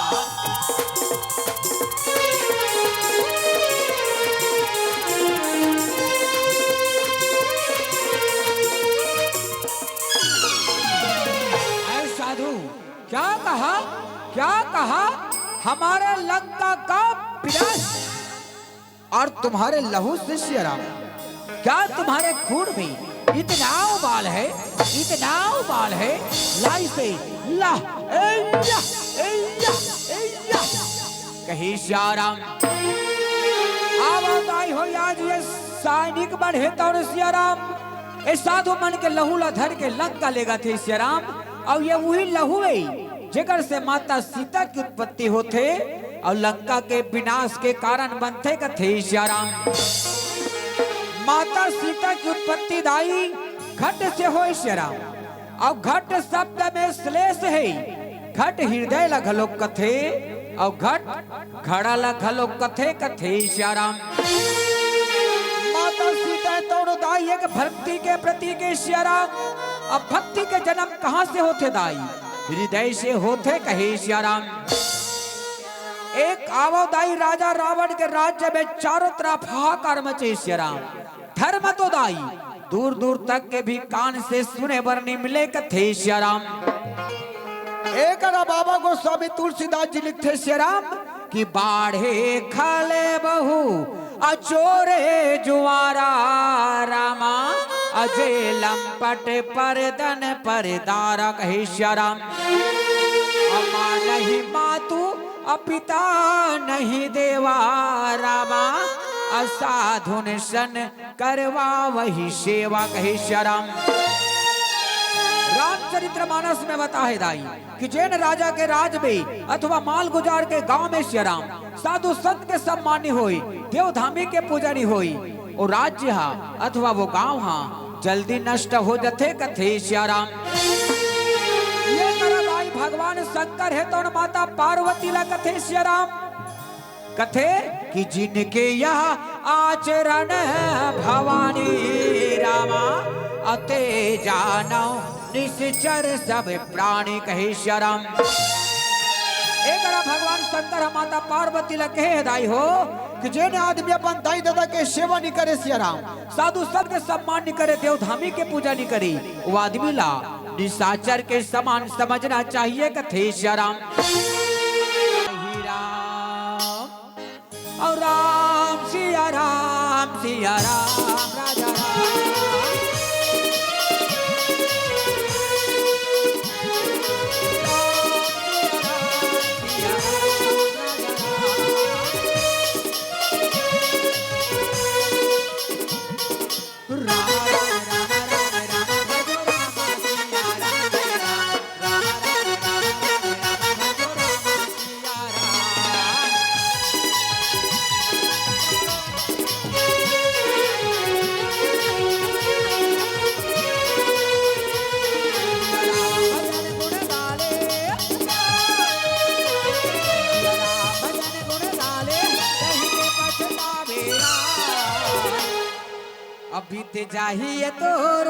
साधु क्या कहा, क्या कहा? हमारे लंका का विनाश और तुम्हारे लहू से श्री राम, क्या तुम्हारे खून में इतना उबाल है, इतना उबाल है? लाई से ला एया, एया, एया। कहीं श्याराम आवाज आई हो आज ये सैनिक बढ़े तो श्याराम ए साधु मन के लहू ला धर के लंका लेगा थे श्याराम। और ये वही लहू है जेकर से माता सीता की उत्पत्ति होते और लंका के विनाश के कारण बनते कथे श्याराम। माता सीता की उत्पत्ति दाई घट से हो श्याराम। और घट शब्द में श्लेष है, घट हृदय लघलोक कथे और घट घड़ा लघलोक कथे कथे श्याराम। माता सीता तो दाई एक भक्ति के प्रतीक है श्याराम। अब भक्ति के जन्म कहां से होते दाई? हृदय से होते कहे श्याराम। एक आवदाई राजा रावण के राज्य में चारों तरफ हाहाकार मचे श्याराम। धर्म तो दाई दूर दूर तक के भी कान से सुने बरनी मिले कथे श्याराम। एक बाबा गोस्वामी तुलसीदास जी लिखते श्याराम कि बाढ़े खाले बहु अचोरे जुआरा रामा अजय लंपट परदन परदारा कहे श्याराम। अम्मा नहीं मातु अपिता नहीं देवा रामा असाधुन सन करवा वही सेवा कहे श्याराम। रामचरितमानस में बता है दाई कि जैन राजा के राज में अथवा माल गुजार के गांव में श्याराम साधु संत के सम्मानी होई, देवधामी के पूजनी होई। और राज्य हा अथवा वो गांव हा जल्दी नष्ट हो जाते कथे श्याराम। ये दाई भगवान शंकर है तो माता पार्वती ला कथे श्याराम। कथे कि जिनके यह आचरण भवानी रामा अते जानो निश्चर सब प्राणी कहे श्याराम। एक भगवान शंकर माता पार्वती ला कहे दाई हो कि जेने आदमी अपन दाई दादा के सेवा नहीं करे श्याराम, साधु संत के सम्मान नहीं करे, देवधामी के पूजा नहीं करे, वो आदमी ला निशाचर के समान समझना चाहिए कथे श्याराम। और राम सिया राम सिया राम राजा राम। अभी ते चाहिए तोर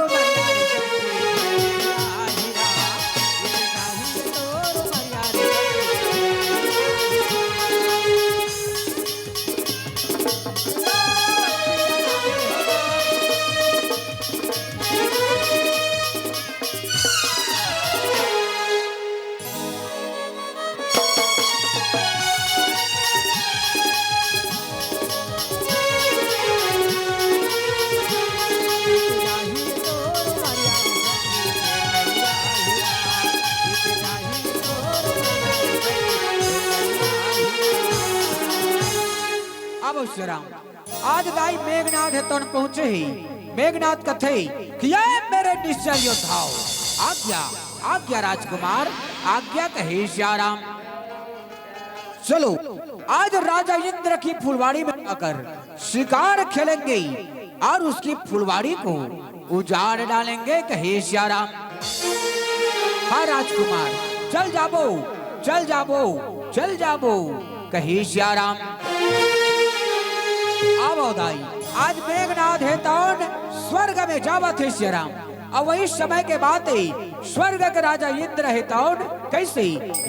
श्याराम। आज दाई मेघनाथ है तो पहुंचे ही। मेघनाथ कथे कि मेरे निश्चल योद्धाओ आज्ञा आज्ञा राजकुमार आज्ञा कहे श्याराम। चलो आज राजा इंद्र की फुलवाड़ी में आकर शिकार खेलेंगे और उसकी फुलवाड़ी को उजाड़ डालेंगे कहे श्याराम। हाँ राजकुमार, चल जाबो, चल जाबो, चल जाबो, कही श्याराम। आवो दाई, आज मेघनाथ है तौन स्वर्ग में जावत है श्याराम। अब वही समय के बाद ही स्वर्ग के राजा इंद्र है तौन कैसे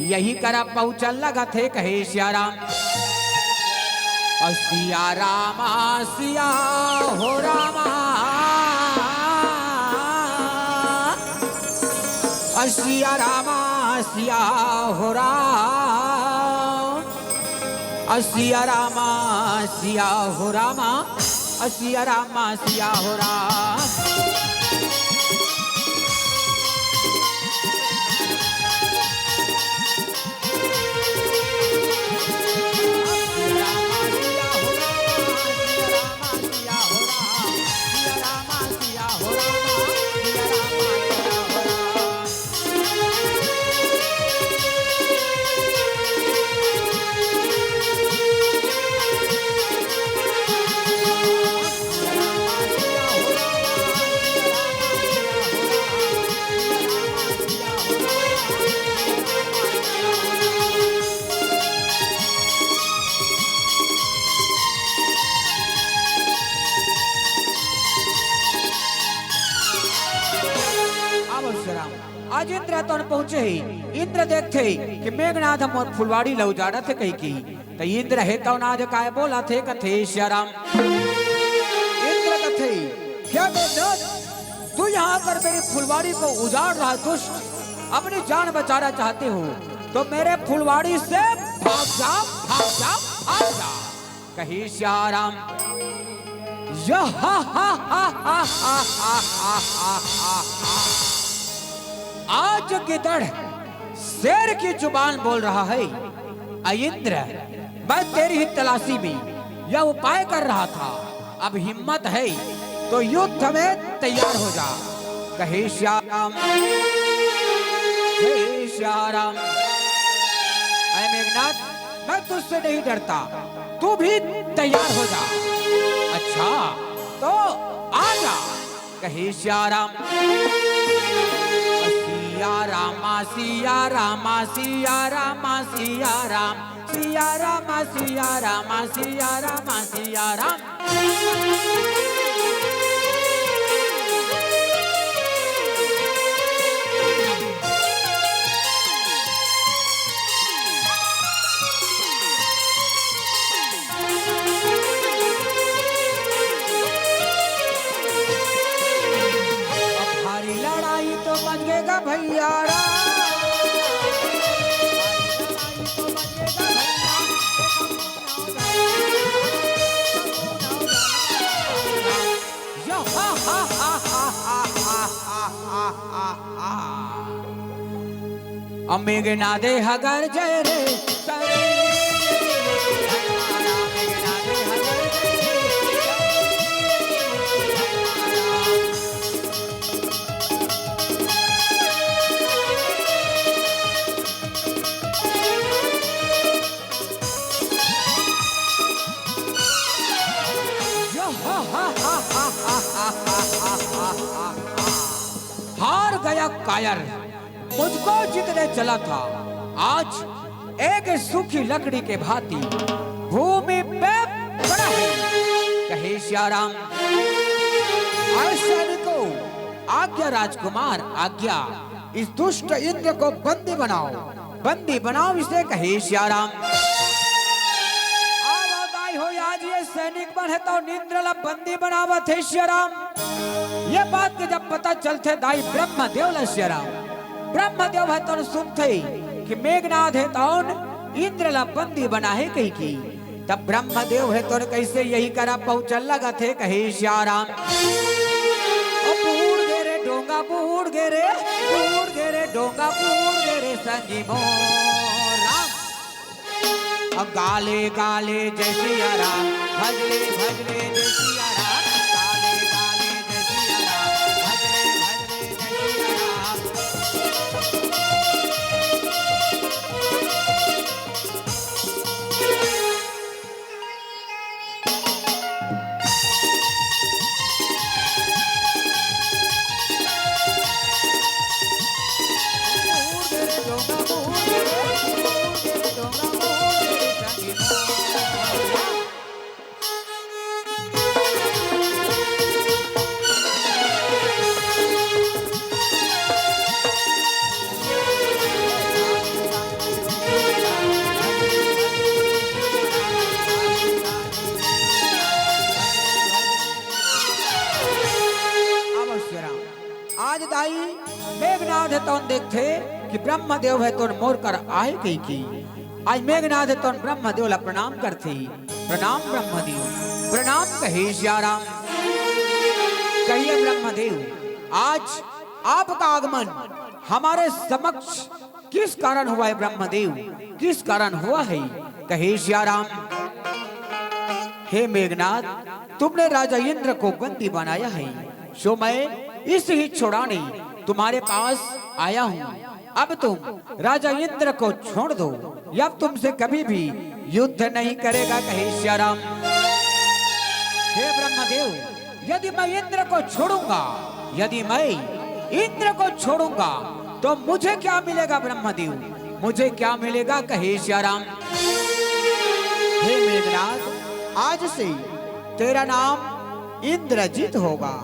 यही करा पहुंचल लगा थे, कहे श्याराम। सिया रामा सिया हो रामा, सिया रामा सिया हो राम, सिया रामा सिया हो रामा, सिया रामा सिया हो राम। आज इंद्र तो पहुंचे ही इंद्र देखते कि मेघनाथ हम फुलवाड़ी लौ जा रहे थे कहीं की, तो इंद्र है तो नाज काय बोला थे कथे श्याराम। इंद्र कथे क्या मेघनाथ, तू यहाँ पर मेरी फुलवाड़ी को उजाड़ रहा दुष्ट, अपनी जान बचाना चाहते हो तो मेरे फुलवाड़ी से भाग जा, भाग जा, भाग जा, कही श्याराम। आज गिदड़ शेर की जुबान बोल रहा है। इंद्र, मैं तेरी ही तलाशी में यह उपाय कर रहा था, अब हिम्मत है तो युद्ध में तैयार हो जा, कहे श्याराम। हे श्याराम, अरे मेघनाथ, मैं तुझसे नहीं डरता, तू भी तैयार हो जा। अच्छा तो आ जा, कहे श्याराम। सिया रामा सिया रामा सिया रामा सिया राम, सिया रामा सिया रामा सिया रामा सिया राम। बचेगा भैया मेघनादे हगर जय रे हार गया कायर, मुझको जितने चला था आज एक सूखी लकड़ी के भांति भूमि पे पड़ा है, कहे श्याराम। सैनिकों, आज्ञा राजकुमार, आज्ञा, इस दुष्ट इंद्र को बंदी बनाओ, बंदी बनाओ इसे, कहे श्याराम। हो आज ये सैनिक बन है तो इंद्र बंदी बनावत है श्याराम। ये बात के जब पता चलते दाई ब्रह्मदेव श्याराम, ब्रह्मदेव है तो सुनते कि मेघनाथ है तो इंद्र ला बंदी बना है कहीं की, तब ब्रह्मदेव है तो कैसे यही करा पहुंचल लगा थे, कहे श्याराम। बूढ़ गे रे डोंगा बूढ़ गे रे, बूढ़ गे रे डोंगा बूढ़ गे रे संगी मोराम। अब गाले गाले जय सिया राम, भजले भजले जय सिया राम, गाले गाले जय सिया राम, भजले भजले जय सिया राम। दाई मेघनाथ है तो देखते कि ब्रह्मदेव है तो मोर कर आए कहीं की आज मेघनाथ है तो ब्रह्मदेव ला प्रणाम करते प्रणाम ब्रह्मदेव प्रणाम कहे श्याराम। कहिए ब्रह्मदेव आज आपका आगमन हमारे समक्ष किस कारण हुआ है ब्रह्मदेव किस कारण हुआ है कहे श्याराम। हे मेघनाथ तुमने राजा इंद्र को बंदी बनाया है सो मैं इस ही छुड़ाने तुम्हारे पास आया हूँ। अब तुम राजा इंद्र को छोड़ दो या तुमसे कभी भी युद्ध नहीं करेगा कहे श्याराम। हे ब्रह्मदेव यदि मैं इंद्र को छोड़ूंगा यदि मैं इंद्र को छोड़ूंगा तो मुझे क्या मिलेगा ब्रह्मदेव मुझे क्या मिलेगा कहे श्याराम। हे मेघनाथ आज से तेरा नाम इंद्रजीत होगा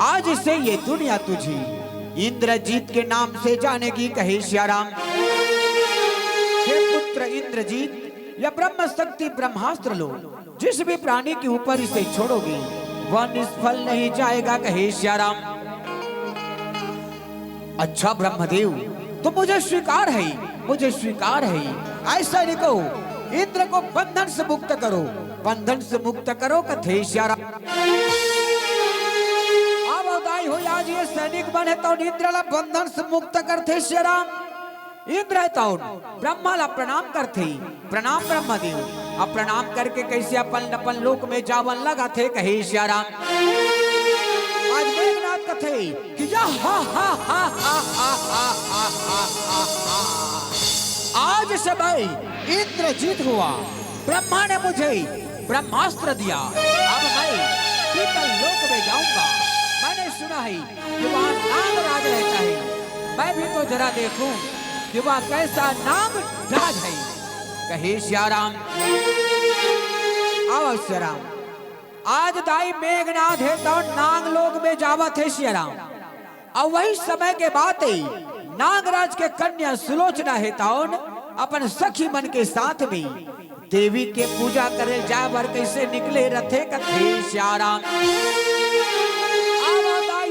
आज से ये दुनिया तुझी इंद्रजीत के नाम से जानेगी कहे श्याराम। हे पुत्र इंद्रजीत यह ब्रह्म शक्ति ब्रह्मास्त्र लो जिस भी प्राणी के ऊपर इसे छोड़ोगे वह निष्फल नहीं जाएगा कहे श्याराम। अच्छा ब्रह्मदेव तो मुझे स्वीकार है ऐसा नहीं कहो इंद्र को बंधन से मुक्त करो बंधन से मुक्त करो कथे श्याराम। अब उदाई हो आज ये सैनिक बने तो इंद्र ला बंधन से मुक्त करते श्याराम। इंद्र है तो ब्रह्मा ला प्रणाम करते प्रणाम ब्रह्मदेव अब प्रणाम करके कैसे अपन लोक में जावन लगा थे कहे श्याराम। आज मेघनाथ कथे कि आज से मैं इंद्रजीत हुआ ब्रह्मा ने मुझे ब्रह्मास्त्र दिया अब मैं शीतल लोक में जाऊंगा। मैंने सुना है कि वहाँ नागराज रहता है मैं भी तो जरा देखूं कि वह कैसा नागराज है कहे श्याराम। आओ श्याराम आज दाई मेघनाथ है तो नाग लोक में जावत है श्याराम। और वही समय के बाद नागराज के कन्या सुलोचना है तो अपन सखी मन के साथ में देवी के पूजा करे जाए बर कैसे निकले रथे कथे श्याराम।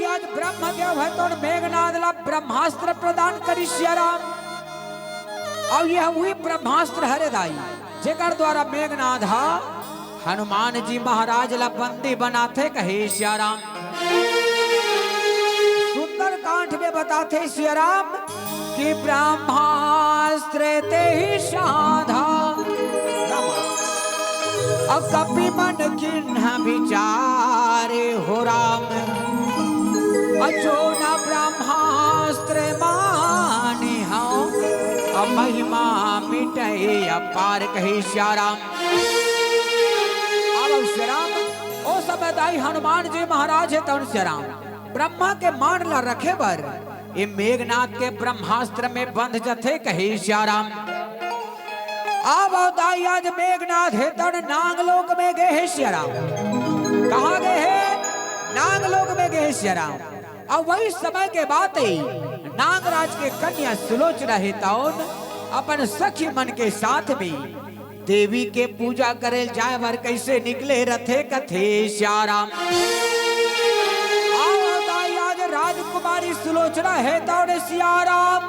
आज ब्रह्मदेव है तो मेघनाथ ला ब्रह्मास्त्र प्रदान करी श्याराम। और यह हुई ब्रह्मास्त्र हरे दाई जेकर द्वारा मेघनाथ हनुमान जी महाराज ला बंदी बनाते कहे श्याराम। सुंदर कांठ में बताते श्याराम कि ब्रह्मास्त्र ते ही साधा अब कपि मन किन्ह विचारे हो राम अजो न ब्रह्मास्त्र माने हो अब महिमा मिटे अपार कहे श्याराम। अब श्याराम ओ समय दाई हनुमान जी महाराज है तो श्याराम ब्रह्मा के मान ला रखे बर ये मेघनाथ के ब्रह्मास्त्र में बंध जथे कहे श्याराम। अब दाई आज मेघनाथ है तो नागलोक में गए है श्याराम। कहाँ गए है नागलोक में गए श्याराम। अब वही समय के बाद नागराज के कन्या सुलोचना है तो अपन सखी मन के साथ में देवी के पूजा करे जाए बर कैसे निकले रथे कथे श्याराम। आज राजकुमारी सुलोचना है तो सियाराम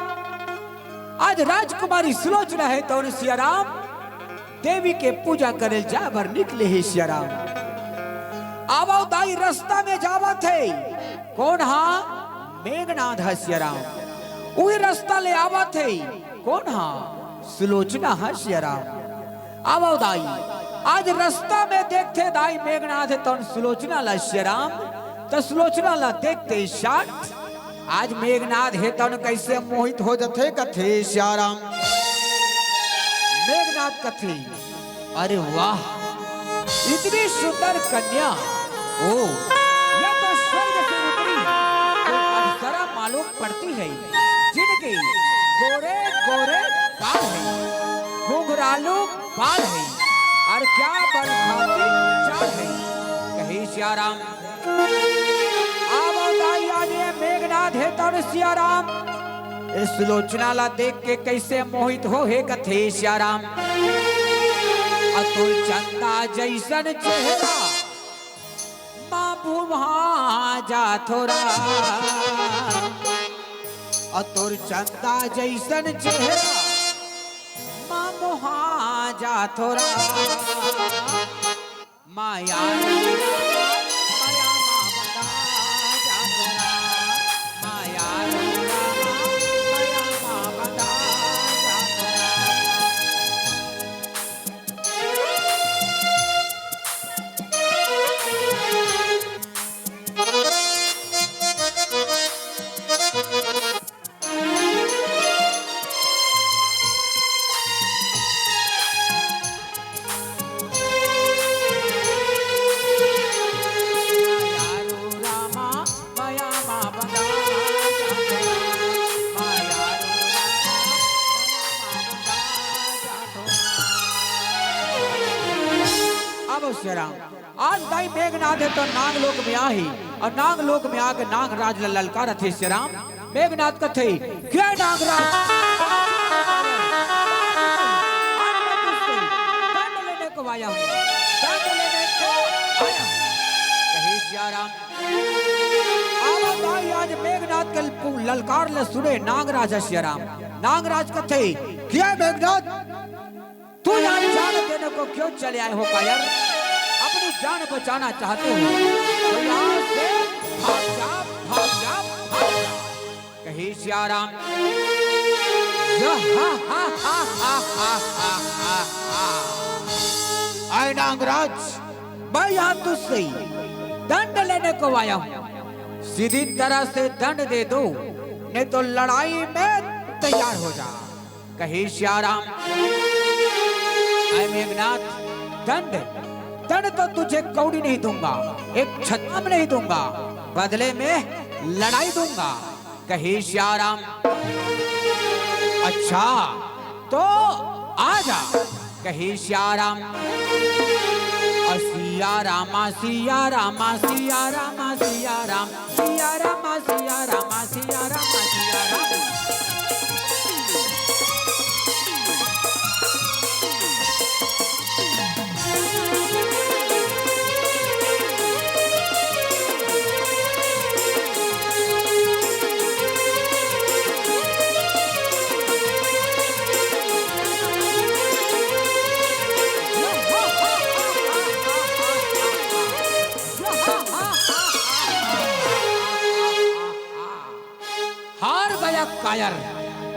आज राजकुमारी सुलोचना है तो सियाराम देवी के पूजा करे जाए बर निकले है श्याराम। अब दाई रास्ता में जावा थे कौन मेघनाथ है श्याराम। वही रास्ता ले आवा थे कौन सुलोचना है श्याराम। अब दाई आज रास्ता में देखते दाई मेघनाथ है तो सुलोचना ला श्याराम तो सुलोचना ला देखते शाट आज मेघनाथ है तो कैसे मोहित हो जाते कथे श्याराम। मेघनाथ कथे अरे वाह इतनी सुंदर कन्या ओ यह तो स्वर्ग से उतरी तो अप्सरा मालूम पड़ती है जिनके गोरे गोरे बाल है घुंघरालू बाल है और क्या बरखाती चाल है कहे श्याराम। आज मेघनाथ है तो श्याराम इस सुलोचना ला देख के कैसे मोहित हो हे कथे श्याराम। अतुल चंदा जैसन चेहरा माँ भूमा जा थोड़ा और तोर चंदा जैसन चेहरा मामो हाँ जा थोरा माया माया मामदा जा थोरा माया माया मामदा जा थोरा आज दाई मेघनाथ है तो नाग लोक में आही और नाग लोक में आके नाग राज ललकार थे श्री राम मेघनाथ कथे क्या नागराज दंड लेने को आया हूं दंड लेने को आया हूं कहे श्री राम आवा दाई आज मेघनाथ कल ललकार ले सुने नागराज श्री राम नागराज कथे क्या मेघनाथ तू यहाँ जान देने को क्यों चले आए हो कायर अपनी जान बचाना चाहते हो तो यहाँ से भाग जा भाग जा भाग जा कहे श्याराम आए नागराज मैं यहाँ तुझसे दंड लेने को आया हूँ सीधी तरह से दंड दे दो नहीं तो लड़ाई में तैयार हो जा कहे श्याराम मेघनाथ दंड दंड तो तुझे कौड़ी नहीं दूंगा एक छत्तम नहीं दूंगा बदले में लड़ाई दूंगा कहे श्याराम अच्छा तो आजा कहे श्याराम सिया रामा सिया रामा सिया रामा सिया राम सिया रामा सिया रामा सिया रामा सिया राम कायर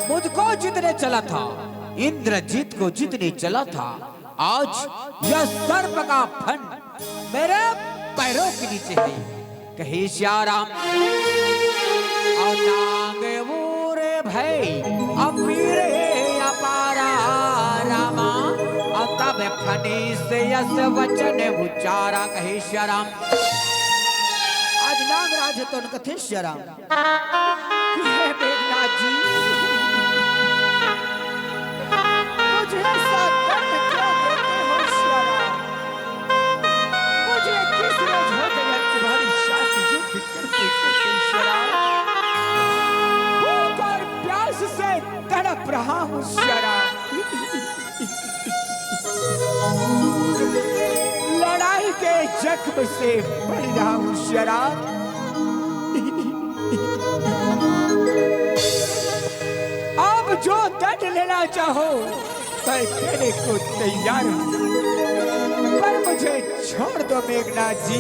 मुझको जितने चला था इंद्रजीत को जितने चला था आज यह सर्प का फन मेरे पैरों के नीचे है कहे श्याराम और नागे वोरे भाई अपीरे अपारा रामा और तब फनी से यस वचन उच्चारा कहे श्याराम आज नागराज है तो उनका थे श्याराम मेघनाथ जी मुझे ऐसा दंड क्यों देते हो श्याराम मुझे किस रोज हो गया तुम्हारी शादी युद्ध करते करते श्याराम भूख और प्यास से तड़प रहा हूँ श्याराम लड़ाई के जख्म से मर रहा हूँ श्याराम जो दंड लेना चाहो मैं देने को तैयार हूं पर मुझे छोड़ दो मेघनाथ जी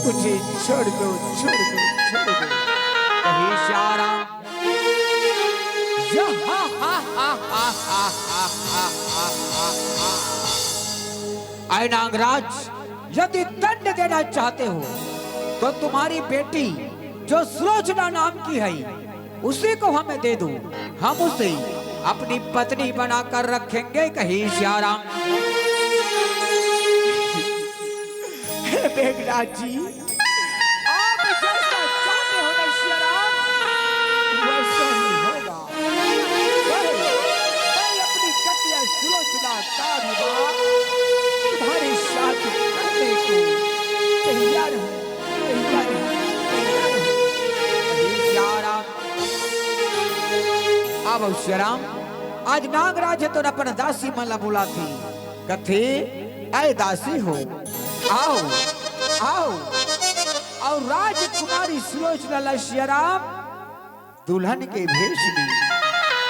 मुझे छोड़ दो छोड़ दो छोड़ दो कहे श्याराम आए नागराज यदि दंड देना चाहते हो तो तुम्हारी बेटी जो सुलोचना नाम की है उसी को हमें दे दो हम उसे अपनी पत्नी बनाकर रखेंगे कहीं श्याराम मेघनाथ जी आप जैसा चाहते हो ना श्याराम वैसा ही होगा मैं अपनी कटिया सुलोचना का विवाह तुम्हारी शादी करने को तैयार हूं अब श्याराम आज नागराज है तो अपन दासी मला बुला थी कथे ऐ दासी हो आओ आओ और राजकुमारी सुलोचना श्याराम दुल्हन के भेष में,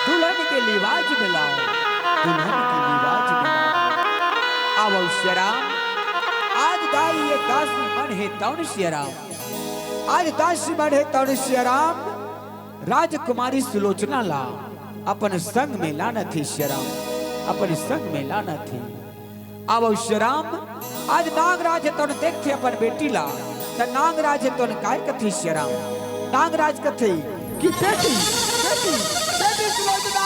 दुल्हन के लिबाज में लाओ, दुल्हन के लिबाज में लाओ। अब श्याराम आज दाई ये दासी मन है तौन श्याराम, आज दासी मन है तौन श्याराम। राजकुमारी सुलोचना ला अपन संग में लाना थी श्याराम, अपन संग में लाना थी। अब श्याराम आज नागराज तौन देखते अपन बेटी ला, त नागराज तौन काय कथी श्याराम, नागराज कथे कि बेटी बेटी बेटी सुलोचना।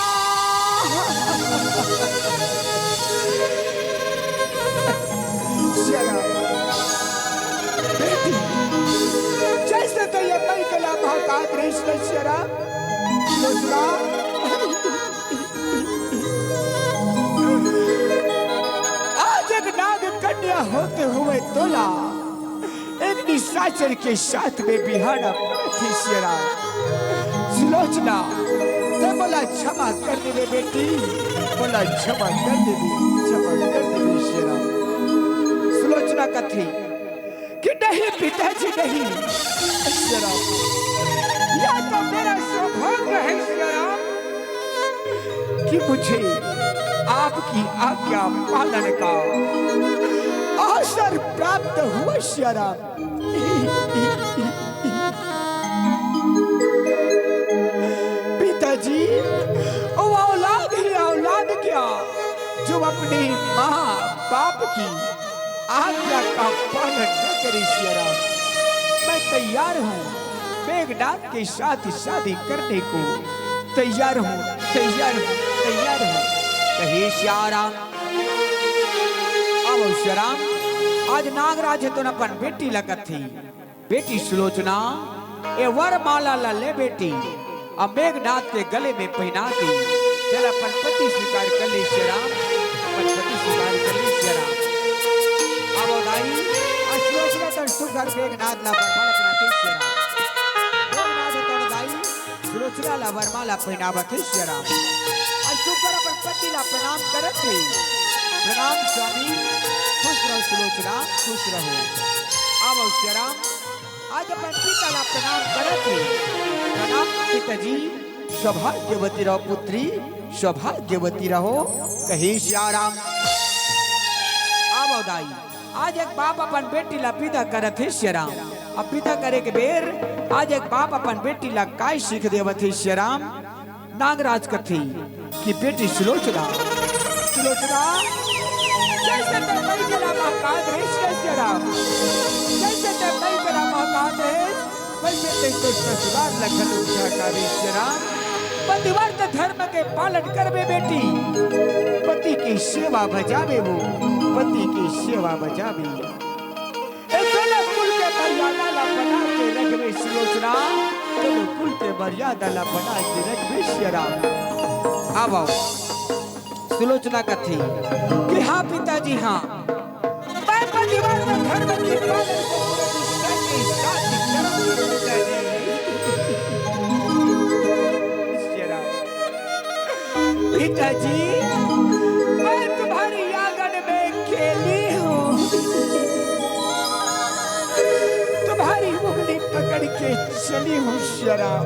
बेटी जैसे तो ये मई कला महाकाल कृष्ण श्याराम सुलोचना। आज एक नाग कन्या होते हुए तोला एक निशाचर के साथ में बिहाना थी श्याराम। सुलोचना तो बोला क्षमा कर दे बेटी, बोला क्षमा कर दे, क्षमा कर दे श्याराम। सुलोचना कथी कि नहीं पिताजी नहीं श्याराम, या तो मेरा सौभाग्य है श्याराम कि मुझे आपकी आज्ञा पालन का अवसर प्राप्त हुआ श्याराम। पिताजी वो औलाद ही औलाद क्या जो अपने माँ बाप की आज्ञा का पालन न करे श्याराम। मैं तैयार हूँ मेघनाथ के साथ शादी करने को, तैयार हूँ तैयार हूँ तैयार हूँ कहे श्याराम। अब श्याराम आज नागराज तो अपन बेटी लगत थी, बेटी सुलोचना ए वर माला ला ले बेटी, अब मेघनाथ के गले में पहना दी। चल अपन पति स्वीकार कर ले श्याराम, अपन पति स्वीकार कर ले श्याराम। अब दाई सुलोचना तो सुघर मेघनाथ ला वरमाला पहनाते श्याराम, मेघनाथ तो दाई सुलोचना ला वरमाला पहनावते श्याराम। आज सुघर अपन पति ला प्रणाम करत थे, प्रणाम स्वामी, खुश रहो सुलोचना खुश रहो। अब श्याराम आज अपन पिता ला प्रणाम करत थे, प्रणाम पिताजी, सौभाग्यवती रहो पुत्री, सौभाग्यवती रहो कहे श्याराम। अब दाई आज एक बाप अपन बेटी ला विदा करत है श्याराम। अब विदा करे के बेर आज एक बाप अपन बेटी ला काय सीख देवत है श्याराम। नागराज कथी कि बेटी सुलोचना, सुलोचना जैसे ते मई गला महाकाल कृष्ण श्याराम, जैसे ते मई गला महाकाल वैसे ते तो ससुराल लखन उठाकारी श्याराम। पतिव्रत धर्म के पालन करबे बेटी, पति की सेवा बजावे वो, पति की सेवा बजावे। दोनों कुल के मर्यादा ला बना के रखबे सुलोचना, दोनों कुल के मर्यादा ला बना के रखबे श्याराम। अब आओ सुलोचना कथी कि हाँ पिताजी हाँ, मैं पतिव्रत धर्म के पालन को प्रतिष्ठा के साथ करूंगा। पिताजी मैं तुम्हारी आंगन में खेली हूँ, तुम्हारी उंगली पकड़ के चली हूँ श्याराम।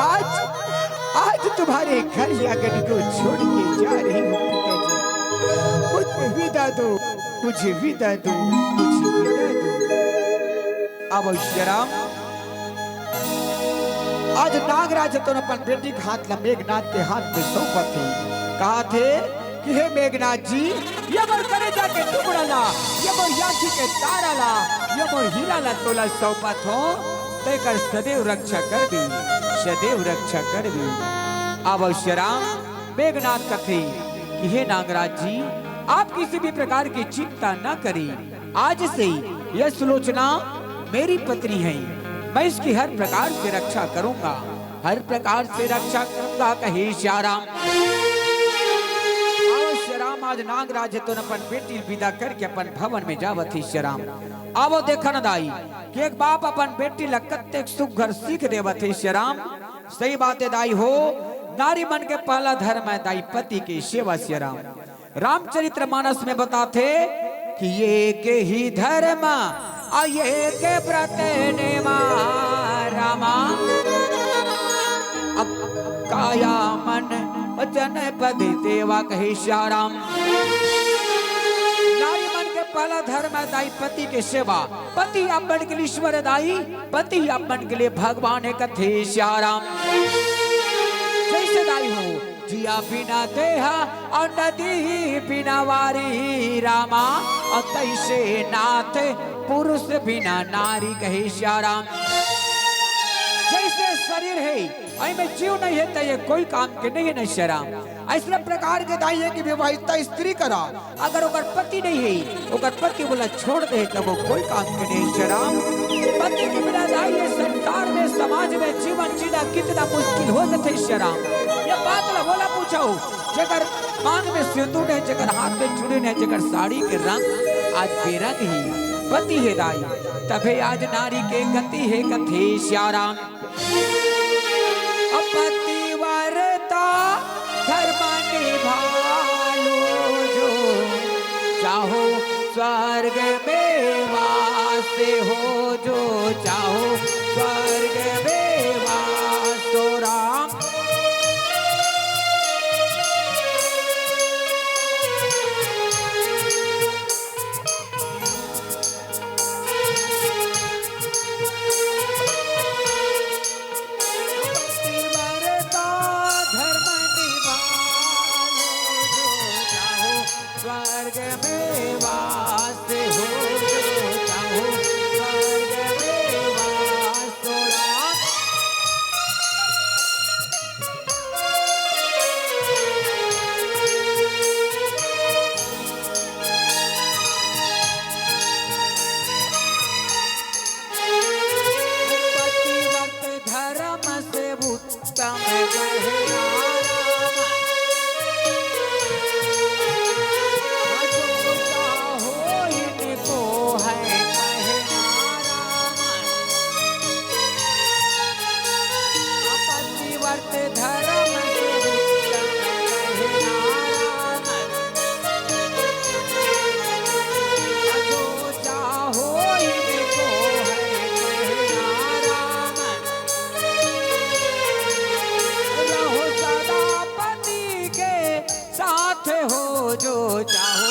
आज आज तुम्हारे घर आंगन को छोड़ के जा रही हूँ पिताजी, मुझे विदा दो, मुझे विदा दो, मुझे विदा दो। अब श्याराम आज नागराज तो अपन बेटी के हाथ ला मेघनाथ के हाथ में सौंपा थे, कहा थे कि हे मेघनाथ जी ये मोर कलेजा के टुकड़ा ला, ये मोर याची के तारा ला, ये मोर हीरा ला तोला सौंपा थो, तेकर सदैव रक्षा कर दी, सदैव रक्षा कर दी। अब श्याराम मेघनाथ कथे कि हे नागराज जी आप किसी भी प्रकार की चिंता न करें, आज से यह सुलोचना मेरी पत्नी है, मैं इसकी हर प्रकार से रक्षा करूंगा, हर प्रकार से रक्षा करूंगा कहे श्याराम। श्याराम आज नागराज तो अपन बेटी विदा करके अपन भवन में जावत ही श्याराम। अब देखन दाई कि एक बाप अपन बेटी ला कत्ते सुघर सीख देवत ही श्याराम। सही बात है दाई हो, नारी मन के पहला धर्म है दाई पति की सेवा श्याराम। रामचरित्र मानस में बताते कि ये के ही धर्म ये के व्रत नेमा रामा, जनपद देवा कहे श्याराम। नारी मन के पहला धर्म है दाई पति के सेवा। पति अपन के लिए ईश्वर दाई, पति अपन के लिए भगवान है कथे श्याराम। जैसे दाई हो जिया बिना देहा और नदी बिना वारी रामा, और तैसे नाथ पुरुष बिना नारी कहे श्याराम। जैसे शरीर है में जीव नहीं है तो ये कोई काम के नहीं है न श्याराम। ऐसा प्रकार के दाई है कि विवाहिता स्त्री करा, अगर ओकर पति नहीं है ओकर पति बोला छोड़ दे तब वो कोई काम के नहीं श्याराम। पति के बिना दाई है संसार में समाज में जीवन जीना कितना मुश्किल हो जाते श्याराम। ये बात ला बोला पूछो जगर मांग में सिंदूर है, जगर हाथ में चूड़ी है, जगर साड़ी के रंग आज बेरंग ही पति है दाई, तबे आज नारी के गति है कथे श्याराम। पतिव्रता धर्म निभालो जो, चाहो स्वर्ग में वास हो जो, चाहो स्वर्ग में वास तो राम। स्वर्ग में वास हो जो, चाहो स्वर्ग में वास तो राम। पतिव्रत धर्म से उत्तम हो जो, चाहो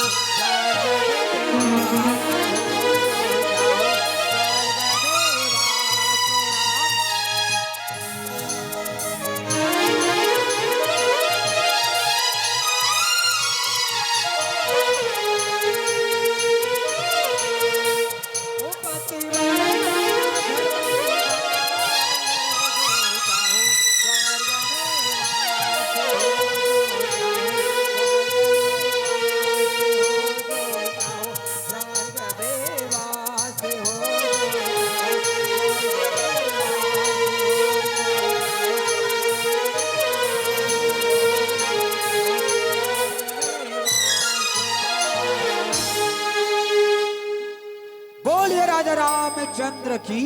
रामचंद्र की,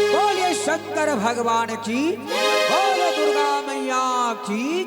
बोलिए शंकर भगवान की, बोले दुर्गा मैया की।